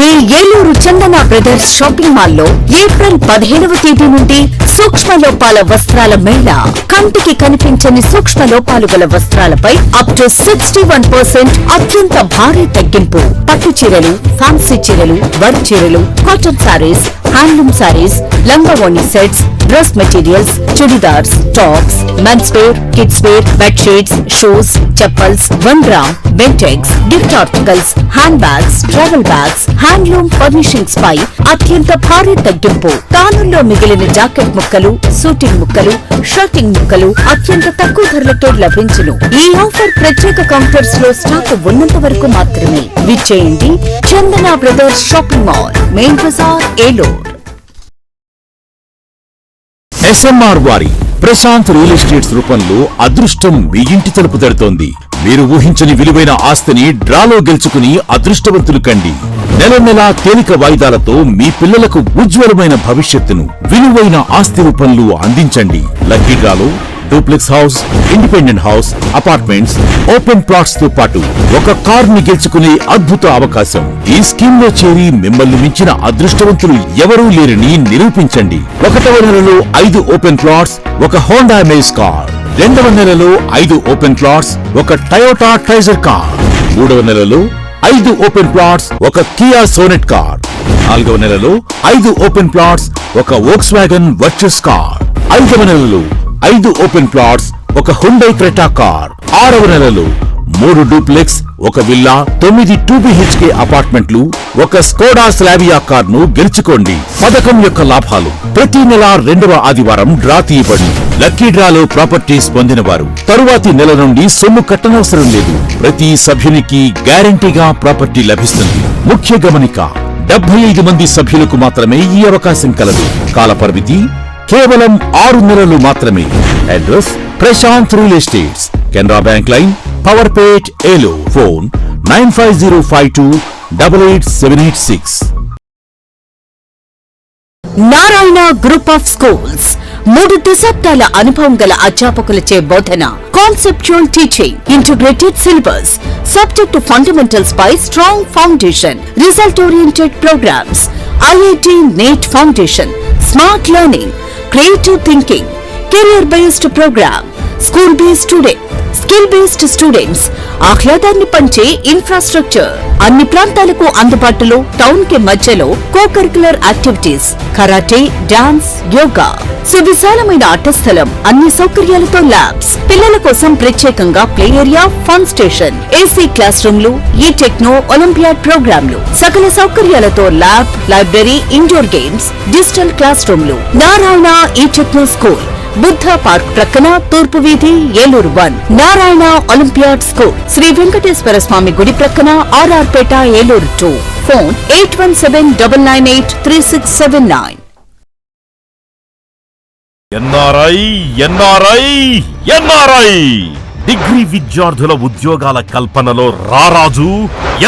మీ ఏలూరు చందన brothers shopping mall లో April 15వ తేదీ నుండి సూక్ష్మ లోపాల వస్త్రాల మేళా. కంటికి కనిపించని సూక్ష్మ లోపాలు గల వస్త్రాలపై అప్ టు 61% అత్యంత భారీ తగ్గింపు. పట్టు చీరలు, ఫ్యాన్సీ చీరలు, వర్క్ చీరలు, కాటన్ సారీస్, హ్యాండ్లూమ్ సారీస్, లంగావోణి sets, dress materials, churidars, tops, men's wear, kids wear, bedsheets, shoes, chappals, 1 gram, Bentex, gift articles, hand bags, travel bags, handloom furnishings పై అత్యంత భారీ తగ్గింపు. తానుల్లో మిగిలిన జాకెట్ ముక్కలు, సూటింగ్ ముక్కలు, షర్టింగ్ ముక్కలు అత్యంత తక్కువ ధరలతో లభించును. ఈ ఆఫర్ ప్రత్యేక కౌంటర్స్ లో స్టాక్ ఉన్నంత వరకు మాత్రమే. విచ్చేయండి Chandana brothers shopping mall, main Bazar, Eluru. SMR వారి ప్రశాంత్ రియల్ ఎస్టేట్స్ రూపంలో అదృష్టం మీ ఇంటి తలుపు తడుతోంది. మీరు ఊహించని విలువైన ఆస్తిని డ్రాలో గెలుచుకుని అదృష్టవంతులు కండి. నెల నెలా తేలిక వాయిదాలతో మీ పిల్లలకు ఉజ్వలమైన భవిష్యత్తును విలువైన ఆస్తి రూపంలో అందించండి. లక్కీ డ్రాలో duplex house, independent house, apartments, open plots తో పాటు ఒక కార్ ని గెలుచుకునే అద్భుత అవకాశం. ఈ స్కీమ్ లో చేరి మిమ్మల్ని మించిన అదృష్టవంతులు ఎవరూ లేరని నిరూపించండి. 1వ నెలలో 5 ఓపెన్ ప్లాట్స్, ఒక హోండా అమేజ్ కార్. 2వ నెలలో 5 ఓపెన్ ప్లాట్స్, ఒక టయోటా ట్రైజర్ కార్. 3వ నెలలో 5 ఓపెన్ ప్లాట్స్, ఒక కియా సోనెట్ కార్. 4వ నెలలో 5 ఓపెన్ ప్లాట్స్, ఒక వోక్స్వాగన్ వర్చస్ కార్. 5వ నెలలో 5 ఓపెన్ ప్లాట్స్, ఒక హుండై క్రెటా కార్. 6వ నెలలో 3 డూప్లెక్స్, ఒక విల్లా, 9 2BHK అపార్ట్మెంట్లు, ఒక స్కోడా స్లావియా కార్ ను గెలుచుకోండి. పథకం యొక్క లాభాలు: ప్రతి నెల 2వ ఆదివారం డ్రా తీయబడి లక్కీ డ్రాలో ప్రాపర్టీస్ పొందిన వారు తరువాతి నెల నుండి సొమ్ము కట్టనవసరం లేదు. ప్రతి సభ్యునికి గ్యారంటీగా ప్రాపర్టీ లభిస్తుంది. ముఖ్య గమనిక: 75 మంది సభ్యులకు మాత్రమే ఈ అవకాశం కలదు. కాల పరిమితి కేవలం 6 నెలలు మాత్రమే. Address: Prashanth real estates, Canara bank line, Powerpet, Eluru. Phone 9505288786. Narayana group of schools 3 దశాబ్దాల అనుభవం గల అధ్యాపకులచే బోధన. Conceptual teaching, integrated syllabus, subject fundamentals పై strong foundation, result oriented programs, IIT NEET foundation, smart learning, creative thinking, career based program, school based student, skill based students, ఆహ్లాదాన్ని పంచే infrastructure, అన్ని ప్రాంతాలకు అందుబాటులో, టౌన్ కి మధ్యలో co-curricular activities, karate, dance, yoga, సువిశాలమైన ఆట స్థలం, అన్ని సౌకర్యాలతో ల్యాబ్స్, పిల్లల కోసం ప్రత్యేకంగా play area, fun station, AC class రూమ్లు, ఈ టెక్నో ఒలింపియాడ్ ప్రోగ్రాంలు, సకల సౌకర్యాలతో lab, library, indoor games, digital class రూమ్లు. నారాయణ ఈ టెక్నో స్కూల్, బుద్ధ పార్క్ ప్రక్కన, తూర్పు వీధి, ఏలూరు 1. నారాయణ ఒలింపియాడ్ స్కూల్, శ్రీ వెంకటేశ్వర స్వామి గుడి ప్రక్కన, RR పేట, ఏలూరు 2. ఫోన్ 8179983679. NRI డిగ్రీ విద్యార్థుల ఉద్యోగాల కల్పనలో రారాజు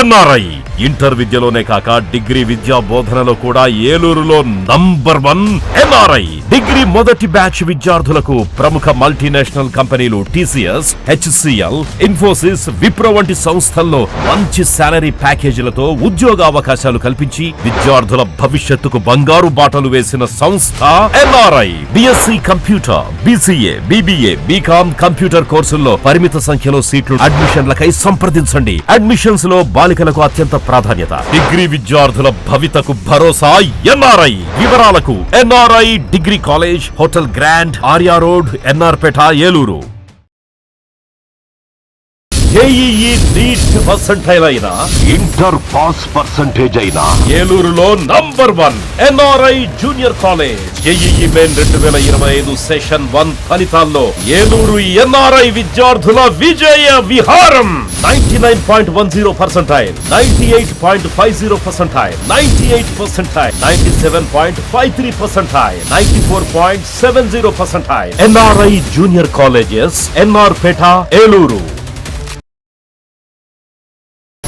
NRI. ఇంటర్ విద్యలోనే కాక డిగ్రీ విద్యా బోధనలో కూడా ఏలూరులో నంబర్ 1 NRI. డిగ్రీ మొదటి బ్యాచ్ విద్యార్థులకు ప్రముఖ మల్టీనేషనల్ కంపెనీలు TCS, HCL, ఇన్ఫోసిస్, విప్రో వంటి సంస్థల్లో మంచి సాలరీ ప్యాకేజీలతో ఉద్యోగ అవకాశాలు కల్పించి విద్యార్థుల భవిష్యత్తుకు బంగారు బాటలు వేసిన సంస్థ NRI. BSc computer, BCA, BBA, BCom computer కోర్సుల్లో పరిమిత సంఖ్యలో సీట్లు. అడ్మిషన్లకై సంప్రదించండి. అడ్మిషన్స్ లో బాలికలకు అత్యంత ప్రాధాన్యత. డిగ్రీ విద్యార్థుల భవితకు భరోసా NRI. వివరాలకు NRI degree college, hotel grand, Arya road, NR Peta, Eluru. JEE NEET percentile అయినా, ఇంటర్ పాస్ పర్సెంటేజ్ అయినా ఏలూరులో number 1 NRI junior college. JEE main 2025 session 1 ఫలితాల్లో ఏలూరు NRI విద్యార్థుల విజయ విహారం. 99.10%, 98.50%, 98%, 97.53%, 94.70%. NRI junior colleges, NR Peta, Eluru.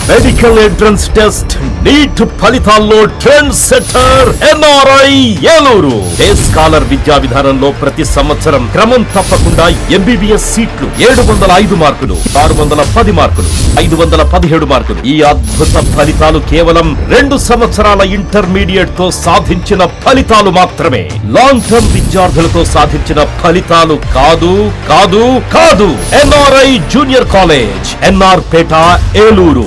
Medical entrance test NEET ఫలితాల్లో trend setter NRI Eluru. Day scholar విద్యా విధానంలో ప్రతి సంవత్సరం క్రమం తప్పకుండా ఎంబీబీఎస్ సీట్లు 705 మార్కులు, 610 మార్కులు, 517 మార్కులు. ఈ అద్భుత ఫలితాలు కేవలం 2 సంవత్సరాల ఇంటర్మీడియట్ తో సాధించిన ఫలితాలు మాత్రమే. లాంగ్ టర్మ్ విద్యార్థులతో సాధించిన ఫలితాలు కాదు కాదు కాదు. NRI junior college, NR Peta, Eluru.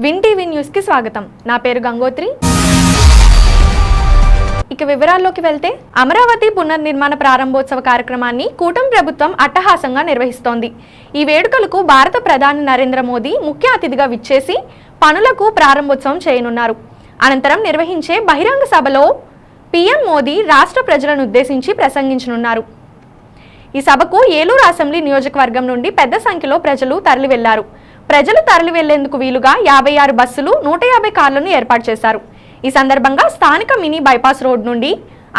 Win TV news కి స్వాగతం. నా పేరు గంగోత్రి. ఇక వివరాల్లోకి వెళ్తే, అమరావతి పునర్నిర్మాణ ప్రారంభోత్సవ కార్యక్రమాన్ని కూటమి ప్రభుత్వం అట్టహాసంగా నిర్వహిస్తోంది. ఈ వేడుకలకు భారత ప్రధాని నరేంద్ర మోదీ ముఖ్య అతిథిగా విచ్చేసి పనులకు ప్రారంభోత్సవం చేయనున్నారు. అనంతరం నిర్వహించే బహిరంగ సభలో పీఎం మోదీ రాష్ట్ర ప్రజలను ఉద్దేశించి ప్రసంగించనున్నారు. ఈ సభకు ఏలూరు అసెంబ్లీ నియోజకవర్గం నుండి పెద్ద సంఖ్యలో ప్రజలు తరలి వెళ్లారు. ప్రజలు తరలి వెళ్లేందుకు వీలుగా 56 బస్సులు, 150 కార్లను ఏర్పాటు చేశారు. ఈ సందర్భంగా స్థానిక మినీ బైపాస్ రోడ్ నుండి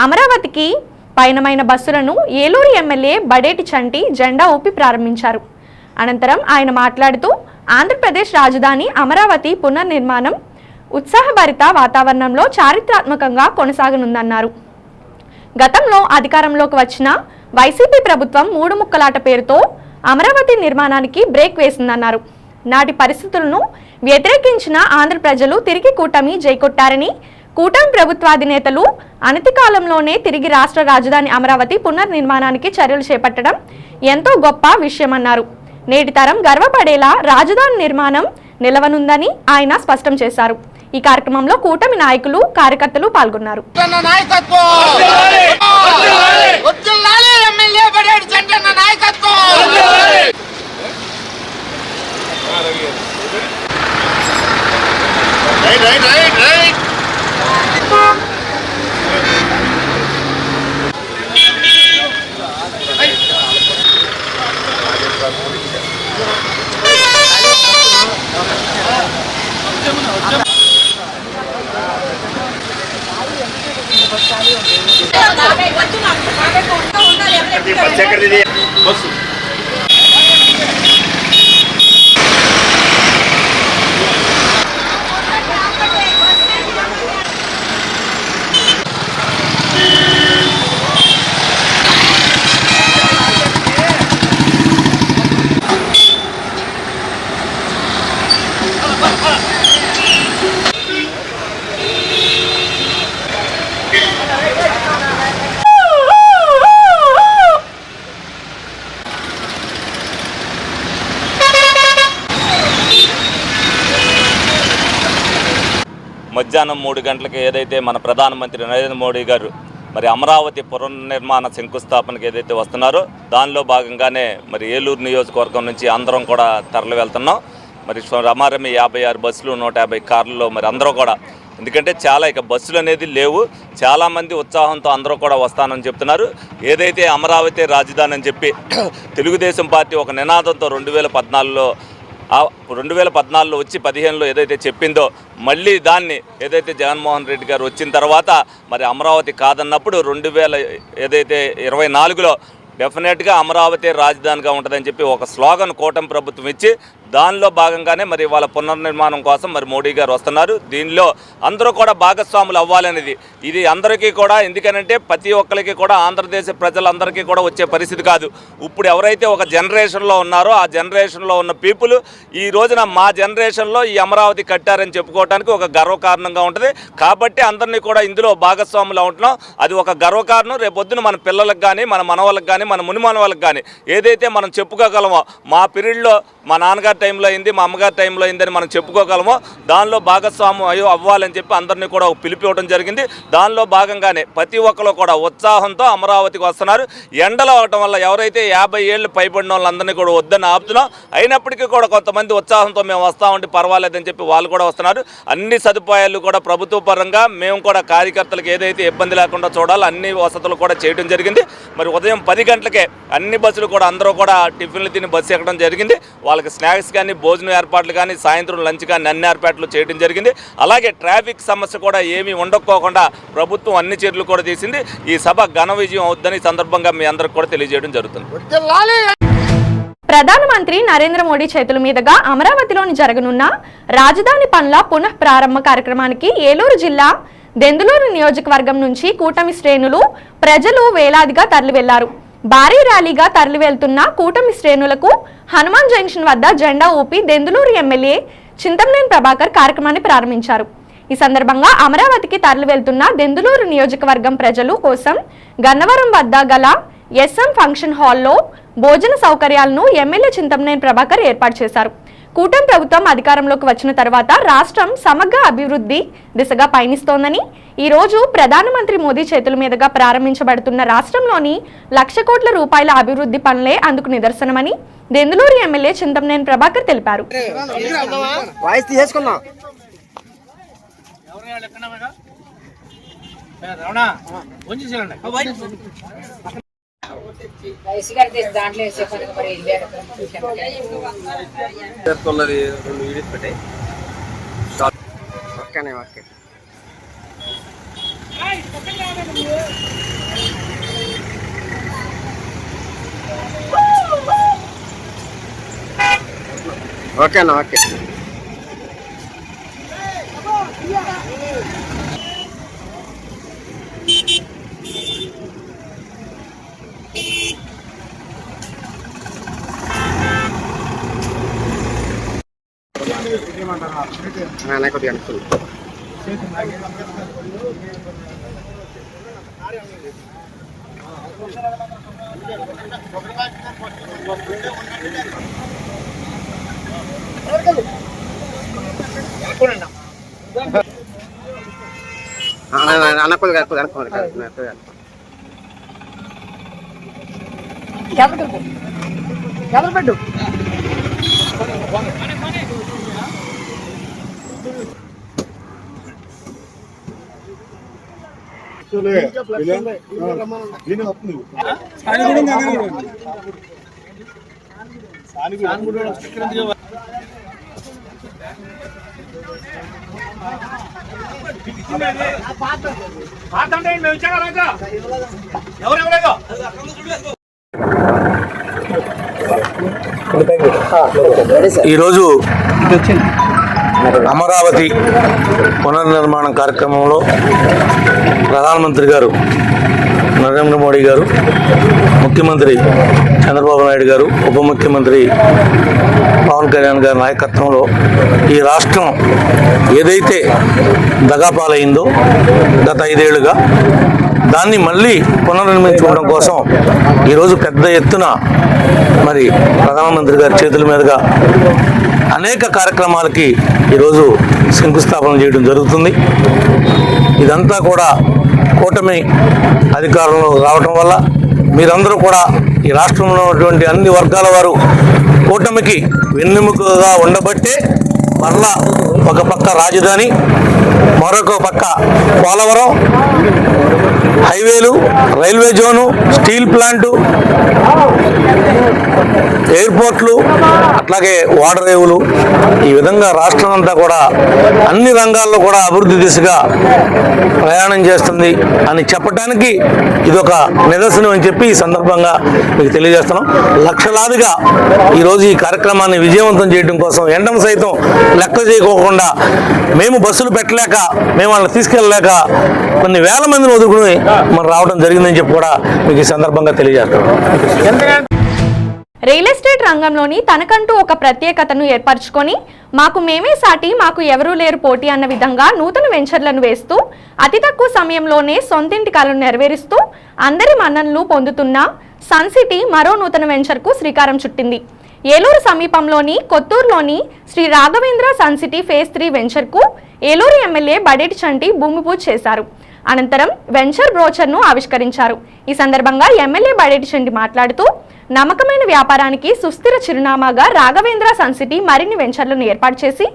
అమరావతికి పయనమైన బస్సులను ఏలూరు ఎమ్మెల్యే బడేటి చంటి జెండా ఊపి ప్రారంభించారు. అనంతరం ఆయన మాట్లాడుతూ, ఆంధ్రప్రదేశ్ రాజధాని అమరావతి పునర్నిర్మాణం ఉత్సాహభరిత వాతావరణంలో చారిత్రాత్మకంగా కొనసాగనుందన్నారు. గతంలో అధికారంలోకి వచ్చిన వైసీపీ ప్రభుత్వం 3 ముక్కలాట పేరుతో అమరావతి నిర్మాణానికి బ్రేక్ వేసిందన్నారు. నాటి పరిస్థితులను వ్యతిరేకించిన ఆంధ్ర ప్రజలు తిరిగి కూటమి జైకొట్టారని, కూటమి ప్రభుత్వాధినేతలు అనతి కాలంలోనే తిరిగి రాష్ట్ర రాజధాని అమరావతి పునర్నిర్మాణానికి చర్యలు చేపట్టడం ఎంతో గొప్ప విషయమన్నారు. నేటి తరం గర్వపడేలా రాజధాని నిర్మాణం నిలవనుందని ఆయన స్పష్టం చేశారు. ఈ కార్యక్రమంలో కూటమి నాయకులు, కార్యకర్తలు పాల్గొన్నారు. మధ్యాహ్నం 3 గంటలకు ఏదైతే మన ప్రధానమంత్రి నరేంద్ర మోడీ గారు మరి అమరావతి పునర్నిర్మాణ శంకుస్థాపనకి ఏదైతే వస్తున్నారో దానిలో భాగంగానే మరి ఏలూరు నియోజకవర్గం నుంచి అందరం కూడా తరలి వెళ్తున్నాం. మరి రమారమి 56 బస్సులు, 150 కార్లలో మరి అందరూ కూడా, ఎందుకంటే చాలా ఇక బస్సులు అనేది లేవు, చాలామంది ఉత్సాహంతో అందరూ కూడా వస్తానని చెప్తున్నారు. ఏదైతే అమరావతి రాజధాని అని చెప్పి తెలుగుదేశం పార్టీ ఒక నినాదంతో 2014లో వచ్చి 15లో ఏదైతే చెప్పిందో, మళ్ళీ దాన్ని ఏదైతే జగన్మోహన్ రెడ్డి గారు వచ్చిన తర్వాత మరి అమరావతి కాదన్నప్పుడు 2024లో డెఫినెట్గా అమరావతి రాజధానిగా ఉంటుందని చెప్పి ఒక స్లోగన్ కూటమి ప్రభుత్వం ఇచ్చి దానిలో భాగంగానే మరి వాళ్ళ పునర్నిర్మాణం కోసం మరి మోడీ గారు వస్తున్నారు. దీనిలో అందరూ కూడా భాగస్వాములు అవ్వాలనేది ఇది అందరికీ కూడా, ఎందుకనంటే ప్రతి ఒక్కరికి కూడా ఆంధ్రదేశ ప్రజలందరికీ కూడా వచ్చే పరిస్థితి కాదు. ఇప్పుడు ఎవరైతే ఒక జనరేషన్లో ఉన్నారో ఆ జనరేషన్లో ఉన్న పీపుల్ ఈ రోజున మా జనరేషన్లో ఈ అమరావతి కట్టారని చెప్పుకోవడానికి ఒక గర్వకారణంగా ఉంటుంది. కాబట్టి అందరినీ కూడా ఇందులో భాగస్వాములు ఉంటున్నాం. అది ఒక గర్వకారణం. రేపొద్దున మన పిల్లలకు కానీ, మన మనవాళ్ళకి కానీ, మన మునిమాన వాళ్ళకి కానీ ఏదైతే మనం చెప్పుకోగలమో మా పీరియడ్లో మా నాన్నగారి టైంలో అయింది, మా అమ్మగారి టైంలో అయిందని మనం చెప్పుకోగలమో దానిలో భాగస్వామ్యం అవ్వాలని చెప్పి అందరినీ కూడా పిలిపి ఇవ్వడం జరిగింది. దానిలో భాగంగానే ప్రతి ఒక్కరు కూడా ఉత్సాహంతో అమరావతికి వస్తున్నారు. ఎండలు అవటం వల్ల ఎవరైతే 50 ఏళ్ళు పైబడిన వాళ్ళందరినీ కూడా వద్దని ఆపుతున్నాం. అయినప్పటికీ కూడా కొంతమంది ఉత్సాహంతో మేము వస్తామంటే పర్వాలేదని చెప్పి వాళ్ళు కూడా వస్తున్నారు. అన్ని సదుపాయాలు కూడా ప్రభుత్వ పరంగా మేము కూడా కార్యకర్తలకు ఏదైతే ఇబ్బంది లేకుండా చూడాలో అన్ని వసతులు కూడా చేయడం జరిగింది. మరి ఉదయం 10 గంటలకే అన్ని బస్సులు కూడా అందరూ కూడా టిఫిన్లు తిని బస్సు ఎక్కడం జరిగింది. వాళ్ళకి స్నాక్స్ కానీ భోజనం ఏర్పాట్లు కానీ సాయంత్రం లంచ్ కానీ అన్ని ఏర్పాట్లు చేయడం జరిగింది. అలాగే ట్రాఫిక్ సమస్య కూడా ఏమీ ఉండకపోకుండా ప్రభుత్వం అన్ని చర్యలు కూడా తీసింది. ఈ సభ ఘన విజయం అవుతుందని ఈ సందర్భంగా మీ అందరికి కూడా తెలియజేయడం జరుగుతుంది. ప్రధానమంత్రి నరేంద్ర మోడీ చేతుల మీదుగా అమరావతిలోని జరగనున్న రాజధాని పనుల పునః ప్రారంభ కార్యక్రమానికి ఏలూరు జిల్లా దెందులూరు నియోజకవర్గం నుంచి కూటమి శ్రేణులు ప్రజలు వేలాదిగా తరలివెళ్లారు. భారీ ర్యాలీగా తరలివెళ్తున్న కూటమి శ్రేణులకు హనుమాన్ జంక్షన్ వద్ద జెండా ఊపి దెందులూరు ఎమ్మెల్యే చింతమనేని ప్రభాకర్ కార్యక్రమాన్ని ప్రారంభించారు. ఈ సందర్భంగా అమరావతికి తరలివెళ్తున్న దెందులూరు నియోజకవర్గం ప్రజలు కోసం గన్నవరం వద్ద గల ఎస్ఎం ఫంక్షన్ హాల్లో భోజన సౌకర్యాలను ఎమ్మెల్యే చింతమనేని ప్రభాకర్ ఏర్పాటు చేశారు. కూటమి ప్రభుత్వం అధికారంలోకి వచ్చిన తర్వాత రాష్ట్రం సమగ్ర అభివృద్ధి దిశగా పయనిస్తోందని, ఈ రోజు ప్రధానమంత్రి మోదీ చేతుల మీదుగా ప్రారంభించబడుతున్న రాష్ట్రంలోని 1,00,000 కోట్ల రూపాయల అభివృద్ధి పనులే అందుకు నిదర్శనమని దెందులూరు ఎమ్మెల్యే చింతమనేని ప్రభాకర్ తెలిపారు. ఓకేనా ఓకే. కొద్దిగా పెట్టు. ఈరోజు అమరావతి పునర్నిర్మాణం కార్యక్రమంలో ప్రధానమంత్రి గారు నరేంద్ర మోడీ గారు, ముఖ్యమంత్రి చంద్రబాబు నాయుడు గారు, ఉప ముఖ్యమంత్రి పవన్ కళ్యాణ్ గారి నాయకత్వంలో ఈ రాష్ట్రం ఏదైతే దగాపాలైందో గత 5 ఏళ్లుగా దాన్ని మళ్ళీ పునర్నిర్మించుకోవడం కోసం ఈరోజు పెద్ద ఎత్తున మరి ప్రధానమంత్రి గారి చేతుల మీదుగా అనేక కార్యక్రమాలకి ఈరోజు శంకుస్థాపన చేయడం జరుగుతుంది. ఇదంతా కూడా కూటమి అధికారంలో రావటం వల్ల మీరందరూ కూడా ఈ రాష్ట్రంలో ఉన్నటువంటి అన్ని వర్గాల వారు కూటమికి వెన్నెముకగా ఉండబట్టే మరలా ఒక పక్క రాజధాని, మరొక పక్క పోలవరం, హైవేలు, రైల్వే జోను, స్టీల్ ప్లాంటు, ఎయిర్పోర్ట్లు, అట్లాగే వాటర్ రేవులు, ఈ విధంగా రాష్ట్రం అంతా కూడా అన్ని రంగాల్లో కూడా అభివృద్ధి దిశగా ప్రయాణం చేస్తుంది అని చెప్పడానికి ఇదొక నిదర్శనం అని చెప్పి ఈ సందర్భంగా మీకు తెలియజేస్తున్నాం. లక్షలాదిగా ఈరోజు ఈ కార్యక్రమాన్ని విజయవంతం చేయడం కోసం ఎండం సైతం లెక్క చేయకోకుండా మేము బస్సులు పెట్టలేక, మేము వాళ్ళని తీసుకెళ్ళలేక కొన్ని వేల మందిని వదులుకుని మనం రావడం జరిగిందని చెప్పి కూడా మీకు ఈ సందర్భంగా తెలియజేస్తున్నాం. రియల్ ఎస్టేట్ రంగంలోని తనకంటూ ఒక ప్రత్యేకతను ఏర్పరచుకొని మాకు మేమే సాటి, మాకు ఎవరూ లేరు పోటీ అన్న విధంగా నూతన వెంచర్లను వేస్తూ అతి తక్కువ సమయంలోనే సొంతింటి కలను నెరవేరుస్తూ అందరి మన్ననలు పొందుతున్న సన్ సిటీ మరో నూతన వెంచర్కు శ్రీకారం చుట్టింది. ఏలూరు సమీపంలోని కొత్తూరులోని Sri Raghavendra Sun City phase 3 వెంచర్కు ఏలూరు ఎమ్మెల్యే బడేటి చంటి భూమి పూజ చేశారు. అనంతరం వెంచర్ బ్రోచర్ను ఆవిష్కరించారు. ఈ సందర్భంగా ఎమ్మెల్యే బడేటి చంటి మాట్లాడుతూ నమ్మకమైన వ్యాపారానికి సుస్థిర చిరునామాగా రాఘవేంద్ర సన్ సిటీ మరిన్ని వెంచర్లను ఏర్పాటు చేసి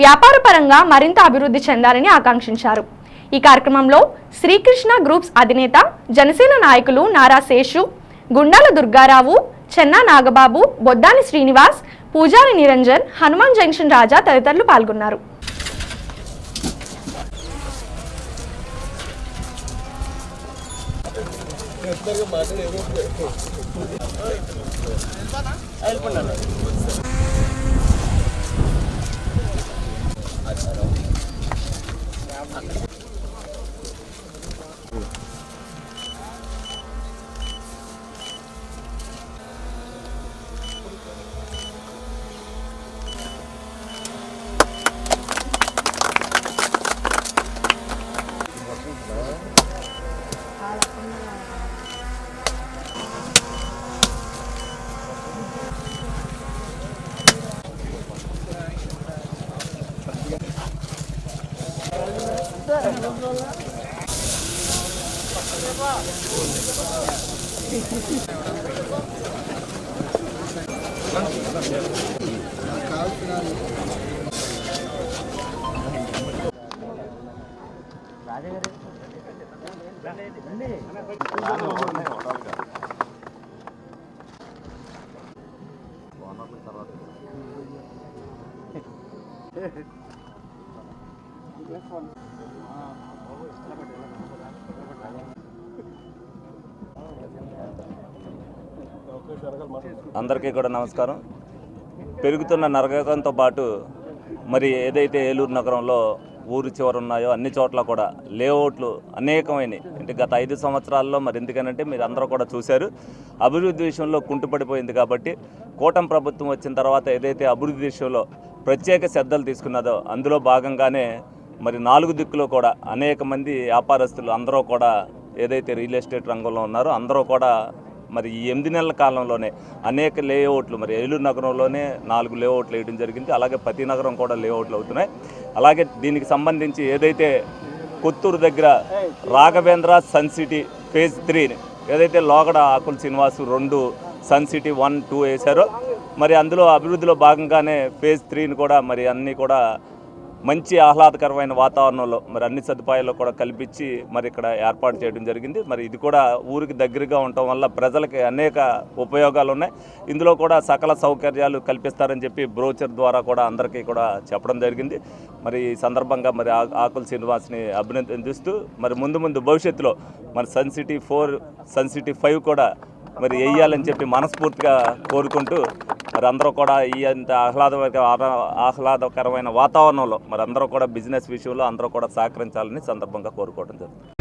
వ్యాపార పరంగా మరింత అభివృద్ధి చెందాలని ఆకాంక్షించారు. ఈ కార్యక్రమంలో శ్రీకృష్ణ గ్రూప్స్ అధినేత జనసేన నాయకులు నారా శేషు, గుండాల దుర్గారావు, చెన్నా నాగబాబు, బొద్దాని శ్రీనివాస్, పూజారి నిరంజన్, హనుమాన్ జంక్షన్ రాజా తదితరులు పాల్గొన్నారు. అందరికీ కూడా నమస్కారం. పెరుగుతున్న నగరంతో పాటు మరి ఏదైతే ఏలూరు నగరంలో ఊరు చివరు ఉన్నాయో అన్ని చోట్ల కూడా లేఅవుట్లు అనేకమైనవి. అంటే గత 5 సంవత్సరాల్లో మరి ఎందుకనంటే మీరు అందరూ కూడా చూశారు, అభివృద్ధి విషయంలో కుంటుపడిపోయింది. కాబట్టి కూటమి ప్రభుత్వం వచ్చిన తర్వాత ఏదైతే అభివృద్ధి విషయంలో ప్రత్యేక శ్రద్ధలు తీసుకున్నదో అందులో భాగంగానే మరి 4 దిక్కులో కూడా అనేక మంది వ్యాపారస్తులు అందరూ కూడా ఏదైతే రియల్ ఎస్టేట్ రంగంలో ఉన్నారో అందరూ కూడా మరి ఈ 8 నెలల కాలంలోనే అనేక లేఅవుట్లు మరి ఏలూరు నగరంలోనే 4 లేఅవుట్లు వేయడం జరిగింది. అలాగే ప్రతి నగరం కూడా లేఅవుట్లు అవుతున్నాయి. అలాగే దీనికి సంబంధించి ఏదైతే కొత్తూరు దగ్గర రాఘవేంద్ర సన్ సిటీ ఫేజ్ 3 ఏదైతే లోగడ ఆకుల శ్రీనివాసు 2 సన్ సిటీ 1, 2 వేశారో మరి అందులో అభివృద్ధిలో భాగంగానే ఫేజ్ 3ని కూడా మరి అన్నీ కూడా మంచి ఆహ్లాదకరమైన వాతావరణంలో మరి అన్ని సదుపాయాలు కూడా కల్పించి మరి ఇక్కడ ఏర్పాటు చేయడం జరిగింది. మరి ఇది కూడా ఊరికి దగ్గరగా ఉండటం వల్ల ప్రజలకి అనేక ఉపయోగాలు ఉన్నాయి. ఇందులో కూడా సకల సౌకర్యాలు కల్పిస్తారని చెప్పి బ్రోచర్ ద్వారా కూడా అందరికీ కూడా చెప్పడం జరిగింది. మరి ఈ సందర్భంగా మరి ఆకుల శ్రీనివాస్ని అభినందిస్తూ మరి ముందు భవిష్యత్తులో మరి సన్ సిటీ 4, సన్ సిటీ 5 కూడా మరి వేయాలని చెప్పి మనస్ఫూర్తిగా కోరుకుంటూ మరి అందరూ కూడా ఈ అంత ఆహ్లాదకరమైన వాతావరణంలో మరి అందరూ కూడా బిజినెస్ విషయంలో అందరూ కూడా సహకరించాలని సందర్భంగా కోరుకోవడం జరుగుతుంది.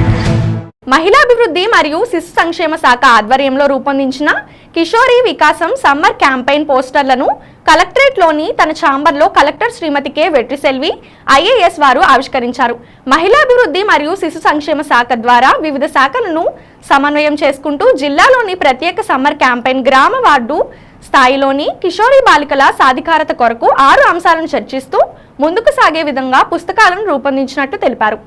మహిళాభివృద్ధి మరియు శిశు సంక్షేమ శాఖ ఆధ్వర్యంలో రూపొందించిన కిషోరీ వికాసం సమ్మర్ క్యాంపెయిన్ పోస్టర్లను కలెక్టరేట్లోని తన ఛాంబర్లో కలెక్టర్ శ్రీమతి కె వెట్రిసెల్వి ఐఏఎస్ వారు ఆవిష్కరించారు. మహిళాభివృద్ధి మరియు శిశు సంక్షేమ శాఖ ద్వారా వివిధ శాఖలను సమన్వయం చేసుకుంటూ జిల్లాలోని ప్రత్యేక సమ్మర్ క్యాంపెయిన్ గ్రామ వార్డు స్థాయిలోని కిషోరీ బాలికల సాధికారత కొరకు 6 అంశాలను చర్చిస్తూ ముందుకు సాగే విధంగా పుస్తకాలను రూపొందించినట్టు తెలిపారు.